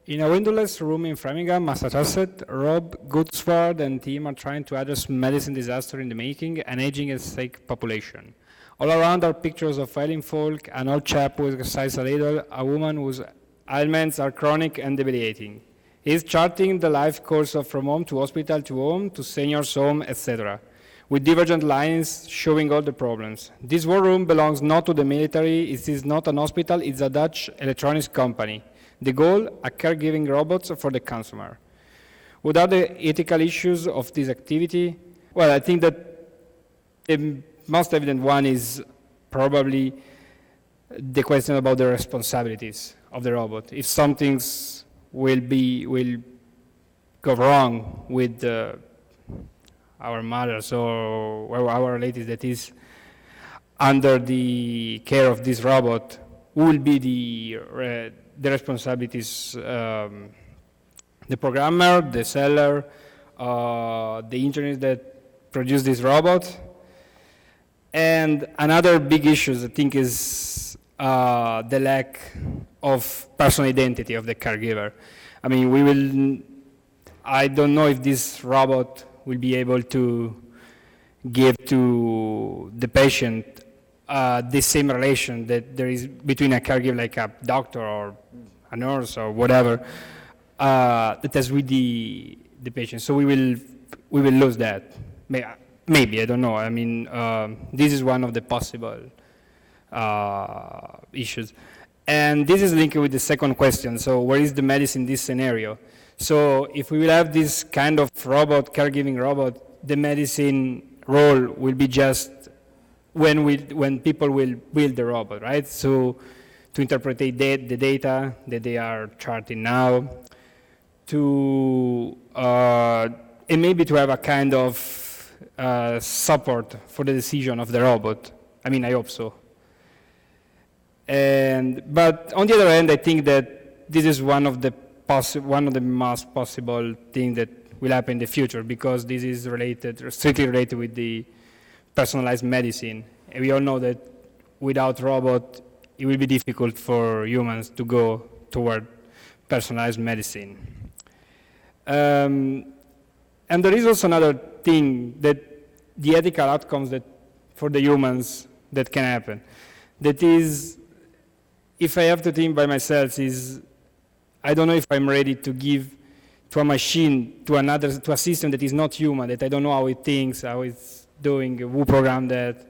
In a windowless room in Framingham, Massachusetts, Rob, Goodsword, and team are trying to address medicine disaster in the making, an aging and sick population. All around are pictures of ailing folk, an old chap who exercises a little, a woman whose ailments are chronic and debilitating. He's charting the life course of from home to hospital to home to senior's home, etc., with divergent lines showing all the problems. This war room belongs not to the military, it is not an hospital, it's a Dutch electronics company. The goal, a caregiving robot for the consumer. What are the ethical issues of this activity? Well, I think that the most evident one is probably the question about the responsibilities of the robot. If some things will go wrong with our mothers or our relatives that is under the care of this robot, who will be the responsibilities? The programmer, the seller, the engineers that produce this robot. And another big issue, I think, is the lack of personal identity of the caregiver. I mean, I don't know if this robot will be able to give to the patient the same relation that there is between a caregiver, like a doctor or a nurse or whatever, that is with the patient. So we will lose that. Maybe, I don't know. I mean, this is one of the possible issues. And this is linked with the second question. So where is the medicine in this scenario? So if we will have this kind of robot, caregiving robot, the medicine role will be just when people will build the robot, right? So to interpret the data that they are charting now, and maybe to have a kind of support for the decision of the robot. I mean, I hope so. But on the other hand, I think that this is one of the most possible things that will happen in the future, because this is strictly related with the personalized medicine. And we all know that without robot, it will be difficult for humans to go toward personalized medicine. And there is also another thing, that the ethical outcomes that for the humans that can happen. That is, if I have to think by myself, is I don't know if I'm ready to give to a machine, to a system that is not human, that I don't know how it thinks, how it's doing, who programmed that,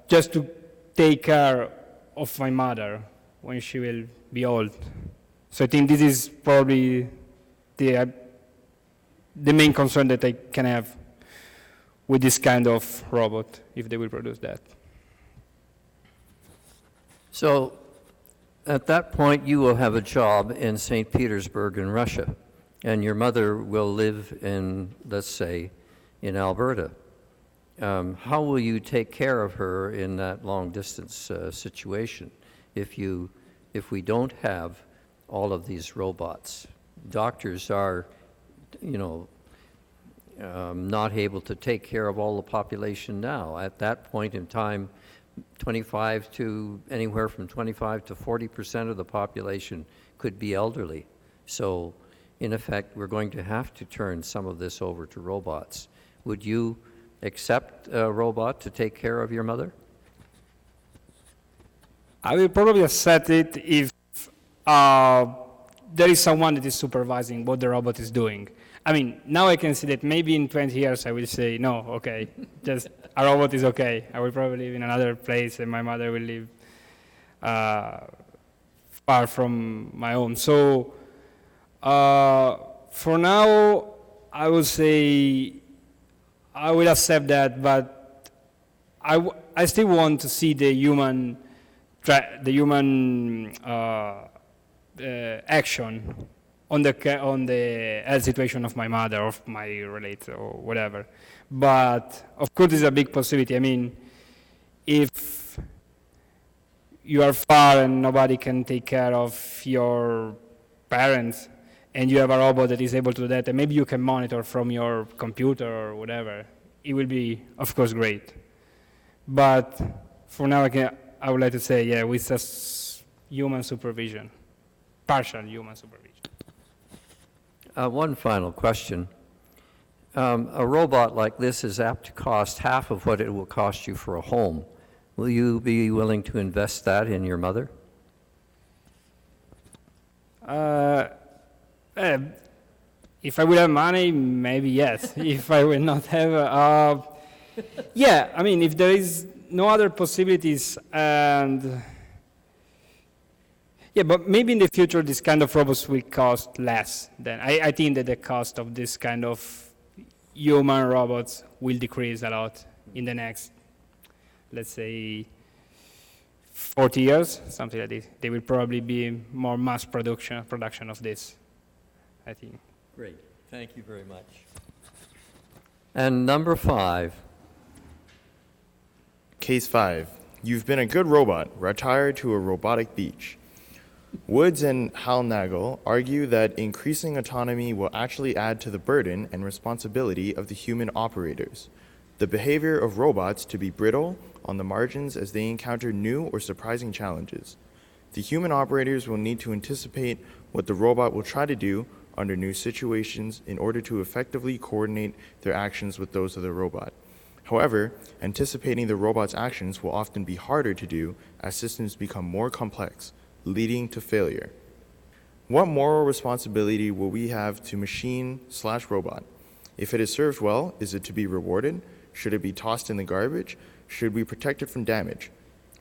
just to take care of my mother when she will be old. So I think this is probably the main concern that I can have with this kind of robot, if they will produce that. So at that point, you will have a job in St. Petersburg in Russia, and your mother will live in, let's say, in Alberta. How will you take care of her in that long-distance situation if we don't have all of these robots? Doctors are, not able to take care of all the population now. At that point in time, anywhere from 25 to 40% of the population could be elderly. So, in effect, we're going to have to turn some of this over to robots. Would you accept a robot to take care of your mother? I will probably accept it if there is someone that is supervising what the robot is doing. I mean, now I can see that maybe in 20 years I will say, no, okay, just a robot is okay. I will probably live in another place and my mother will live far from my home. So for now, I would say I will accept that, but I still want to see the human action on the health situation of my mother, of my relative, or whatever. But of course, it's a big possibility. I mean, if you are far and nobody can take care of your parents, and you have a robot that is able to do that, and maybe you can monitor from your computer or whatever, it will be, of course, great. But for now, I would like to say, yeah, with just human supervision, partial human supervision. One final question. A robot like this is apt to cost half of what it will cost you for a home. Will you be willing to invest that in your mother? If I will have money, maybe yes. If I will not have, yeah, I mean, if there is no other possibilities, and yeah, but maybe in the future this kind of robots will cost less. Then I think that the cost of this kind of human robots will decrease a lot in the next, let's say, 40 years, something like this. There will probably be more mass production of this, I think. Great. Thank you very much. And number 5. Case 5. You've been a good robot, retire to a robotic beach. Woods and Halnagel argue that increasing autonomy will actually add to the burden and responsibility of the human operators. The behavior of robots to be brittle on the margins as they encounter new or surprising challenges. The human operators will need to anticipate what the robot will try to do under new situations in order to effectively coordinate their actions with those of the robot. However, anticipating the robot's actions will often be harder to do as systems become more complex, leading to failure. What moral responsibility will we have to machine/robot? If it is served well, is it to be rewarded? Should it be tossed in the garbage? Should we protect it from damage?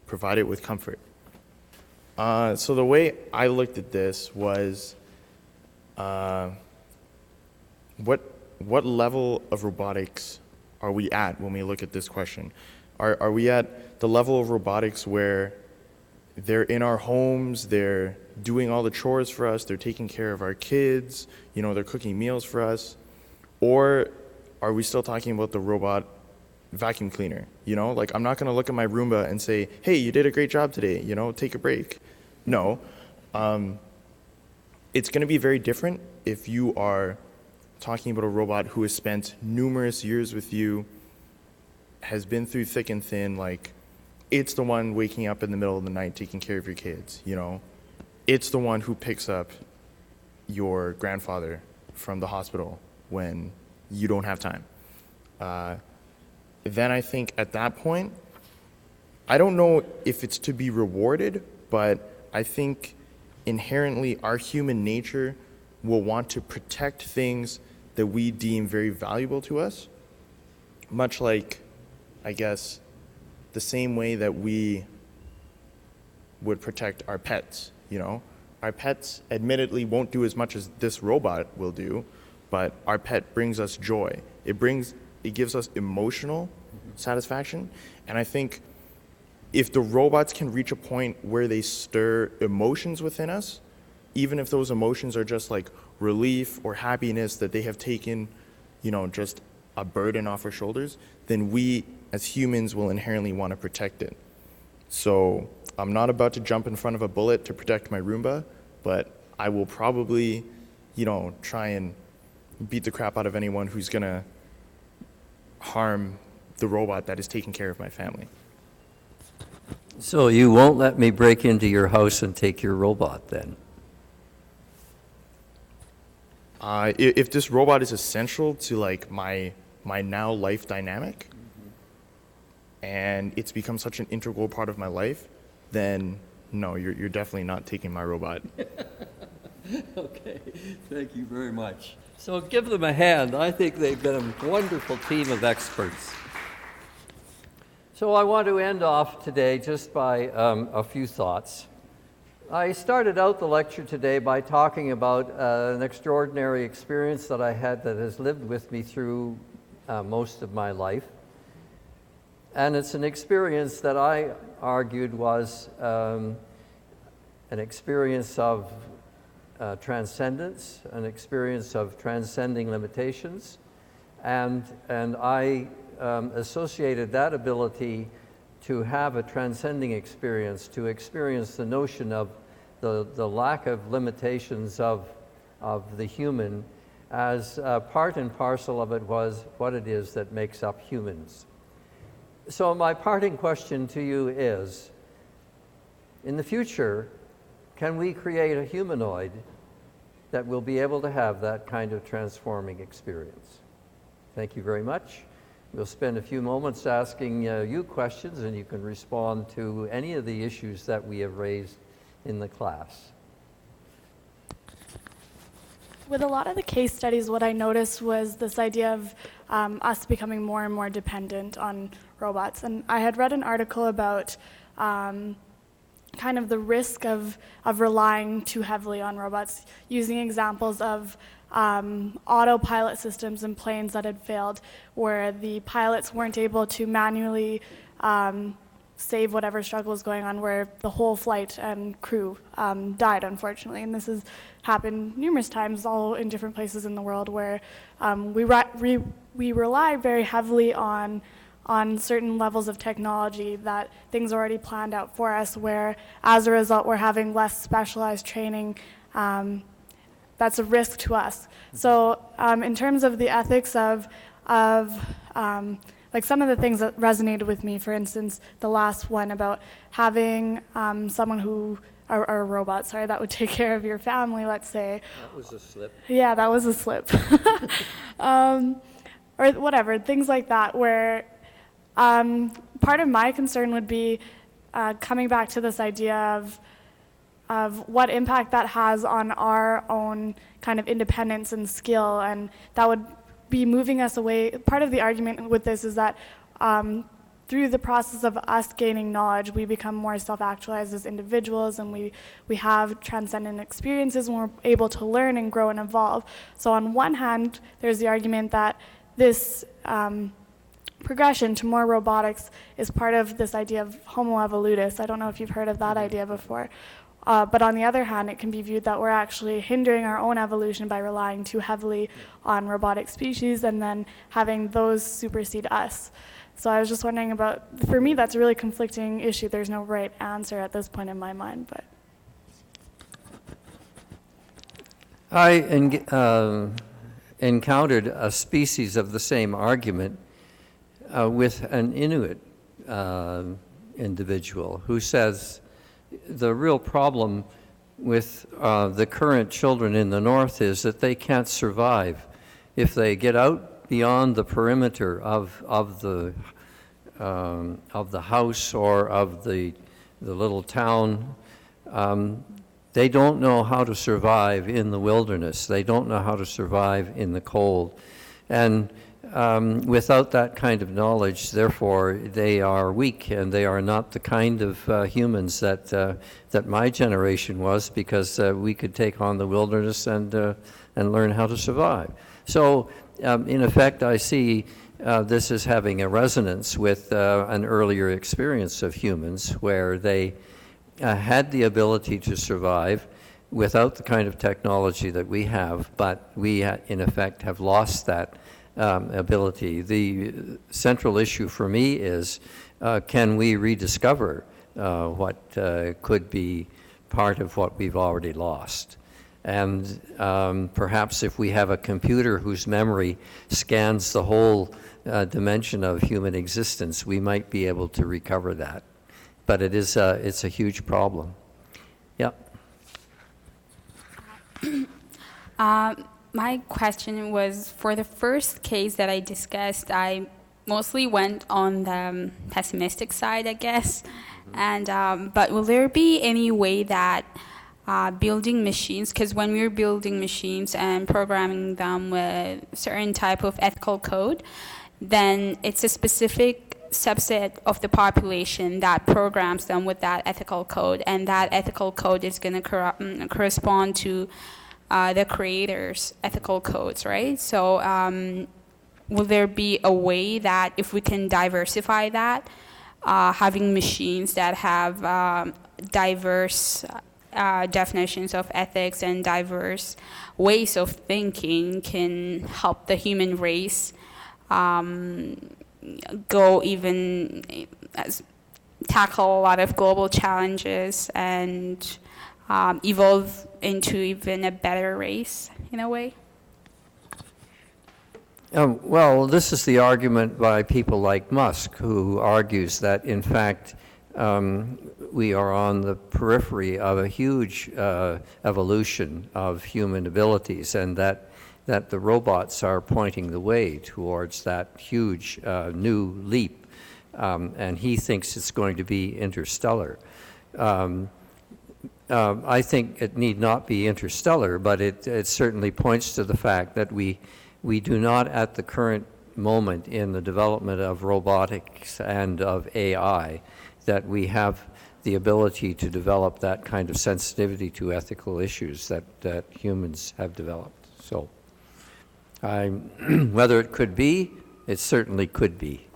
Provide it with comfort? So the way I looked at this was, what level of robotics are we at when we look at this question? Are we at the level of robotics where they're in our homes, they're doing all the chores for us, they're taking care of our kids, they're cooking meals for us? Or are we still talking about the robot vacuum cleaner? Like, I'm not going to look at my Roomba and say, hey, you did a great job today, take a break. No. It's going to be very different if you are talking about a robot who has spent numerous years with you, has been through thick and thin, like, it's the one waking up in the middle of the night taking care of your kids, It's the one who picks up your grandfather from the hospital when you don't have time. Then I think at that point, I don't know if it's to be rewarded, but I think inherently our human nature will want to protect things that we deem very valuable to us, much like, I guess, the same way that we would protect our pets, Our pets admittedly won't do as much as this robot will do, but our pet brings us joy. It gives us emotional satisfaction. And I think if the robots can reach a point where they stir emotions within us, even if those emotions are just like relief or happiness that they have taken, just a burden off our shoulders, then we as humans will inherently want to protect it. So I'm not about to jump in front of a bullet to protect my Roomba, but I will probably, try and beat the crap out of anyone who's going to harm the robot that is taking care of my family. So you won't let me break into your house and take your robot then? If this robot is essential to like my now life dynamic, and it's become such an integral part of my life, then no, you're definitely not taking my robot. Okay, thank you very much. So give them a hand. I think they've been a wonderful team of experts. So I want to end off today just by a few thoughts. I started out the lecture today by talking about an extraordinary experience that I had that has lived with me through most of my life. And it's an experience that I argued was an experience of transcendence, an experience of transcending limitations, and I associated that ability to have a transcending experience, to experience the notion of the lack of limitations of the human as part and parcel of it was what it is that makes up humans. So my parting question to you is, in the future, can we create a humanoid that will be able to have that kind of transforming experience? Thank you very much. We'll spend a few moments asking you questions, and you can respond to any of the issues that we have raised in the class. With a lot of the case studies, what I noticed was this idea of us becoming more and more dependent on robots. And I had read an article about kind of the risk of relying too heavily on robots, using examples of autopilot systems in planes that had failed, where the pilots weren't able to manually save whatever struggle was going on, where the whole flight and crew died, unfortunately. And this has happened numerous times, all in different places in the world, where we rely very heavily on certain levels of technology, that things are already planned out for us, where as a result we're having less specialized training. That's a risk to us. So in terms of the ethics of like some of the things that resonated with me, for instance, the last one about having someone who, or a robot, sorry, that would take care of your family, let's say. That was a slip. Yeah, that was a slip. Or whatever, things like that, where part of my concern would be coming back to this idea of what impact that has on our own kind of independence and skill, and that would be moving us away. Part of the argument with this is that through the process of us gaining knowledge, we become more self-actualized as individuals, and we have transcendent experiences, and we're able to learn and grow and evolve. So on one hand, there's the argument that this progression to more robotics is part of this idea of Homo evolutus. I don't know if you've heard of that idea before. But on the other hand, it can be viewed that we're actually hindering our own evolution by relying too heavily on robotic species and then having those supersede us. So I was just wondering about, for me, that's a really conflicting issue. There's no right answer at this point in my mind. But I encountered a species of the same argument with an Inuit individual who says the real problem with the current children in the north is that they can't survive. If they get out beyond the perimeter of the house or of the little town, they don't know how to survive in the wilderness. They don't know how to survive in the cold. And without that kind of knowledge, therefore, they are weak, and they are not the kind of humans that my generation was, because we could take on the wilderness and learn how to survive. So, in effect, I see this as having a resonance with an earlier experience of humans, where they had the ability to survive without the kind of technology that we have, but we, in effect, have lost that ability. The central issue for me is, can we rediscover what could be part of what we've already lost? And perhaps if we have a computer whose memory scans the whole dimension of human existence, we might be able to recover that. But it's a huge problem. Yeah. My question was, for the first case that I discussed, I mostly went on the pessimistic side, I guess. And but will there be any way that building machines, because when we're building machines and programming them with certain type of ethical code, then it's a specific subset of the population that programs them with that ethical code, and that ethical code is going to correspond to the creator's ethical codes, right? So will there be a way that if we can diversify that, having machines that have diverse definitions of ethics and diverse ways of thinking can help the human race go even tackle a lot of global challenges and evolve into even a better race in a way? Well, this is the argument by people like Musk, who argues that, in fact, we are on the periphery of a huge evolution of human abilities, and that the robots are pointing the way towards that huge new leap, and he thinks it's going to be interstellar. I think it need not be interstellar, but it certainly points to the fact that we do not, at the current moment in the development of robotics and of AI, that we have the ability to develop that kind of sensitivity to ethical issues that humans have developed. So, whether it could be, it certainly could be.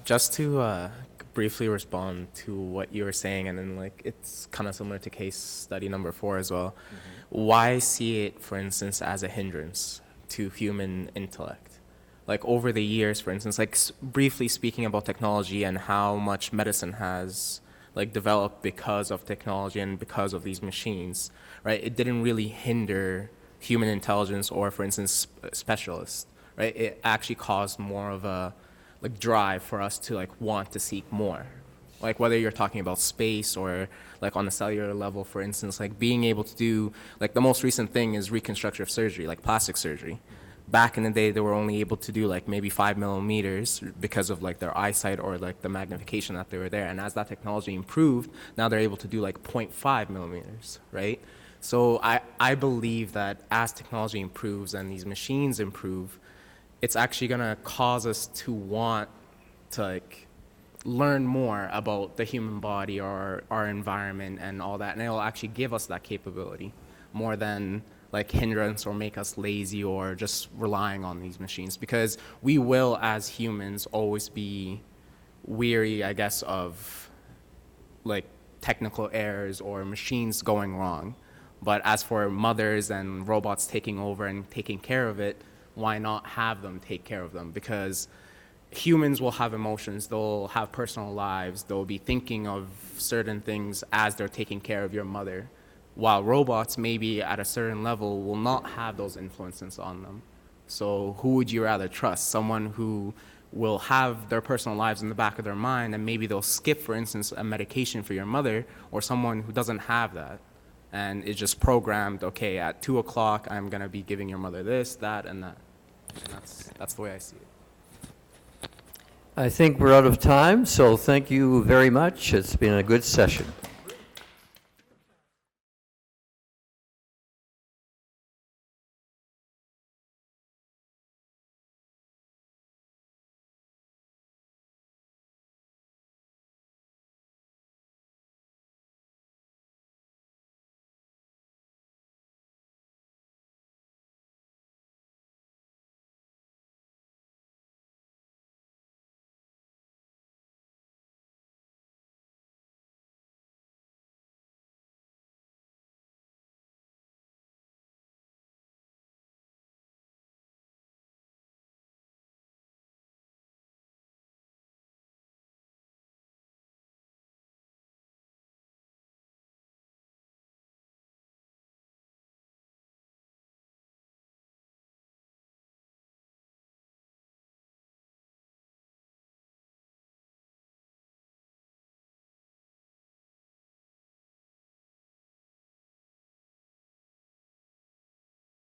Just to briefly respond to what you were saying, and then it's kind of similar to case study number 4 as well. Mm-hmm. Why see it, for instance, as a hindrance to human intellect? Like over the years, for instance, briefly speaking about technology and how much medicine has developed because of technology and because of these machines, right? It didn't really hinder human intelligence or, for instance, specialists, right? It actually caused more of a drive for us to want to seek more, whether you're talking about space or on a cellular level, for instance, being able to do the most recent thing is reconstructive surgery, plastic surgery. Back in the day, they were only able to do maybe 5 millimeters because of their eyesight or the magnification that they were there. And as that technology improved, now they're able to do 0.5 millimeters, right? So I believe that as technology improves and these machines improve, it's actually going to cause us to want to like learn more about the human body or our environment and all that, and it'll actually give us that capability more than like hindrance or make us lazy or just relying on these machines, because we will as humans always be weary, I guess, of like technical errors or machines going wrong. But as for mothers and robots taking over and taking care of it, why not have them take care of them? Because humans will have emotions, they'll have personal lives, they'll be thinking of certain things as they're taking care of your mother, while robots maybe at a certain level will not have those influences on them. So who would you rather trust? Someone who will have their personal lives in the back of their mind and maybe they'll skip, for instance, a medication for your mother, or someone who doesn't have that and is just programmed, okay, at 2 o'clock I'm going to be giving your mother this, that, and that. And that's the way I see it. I think we're out of time, so thank you very much. It's been a good session.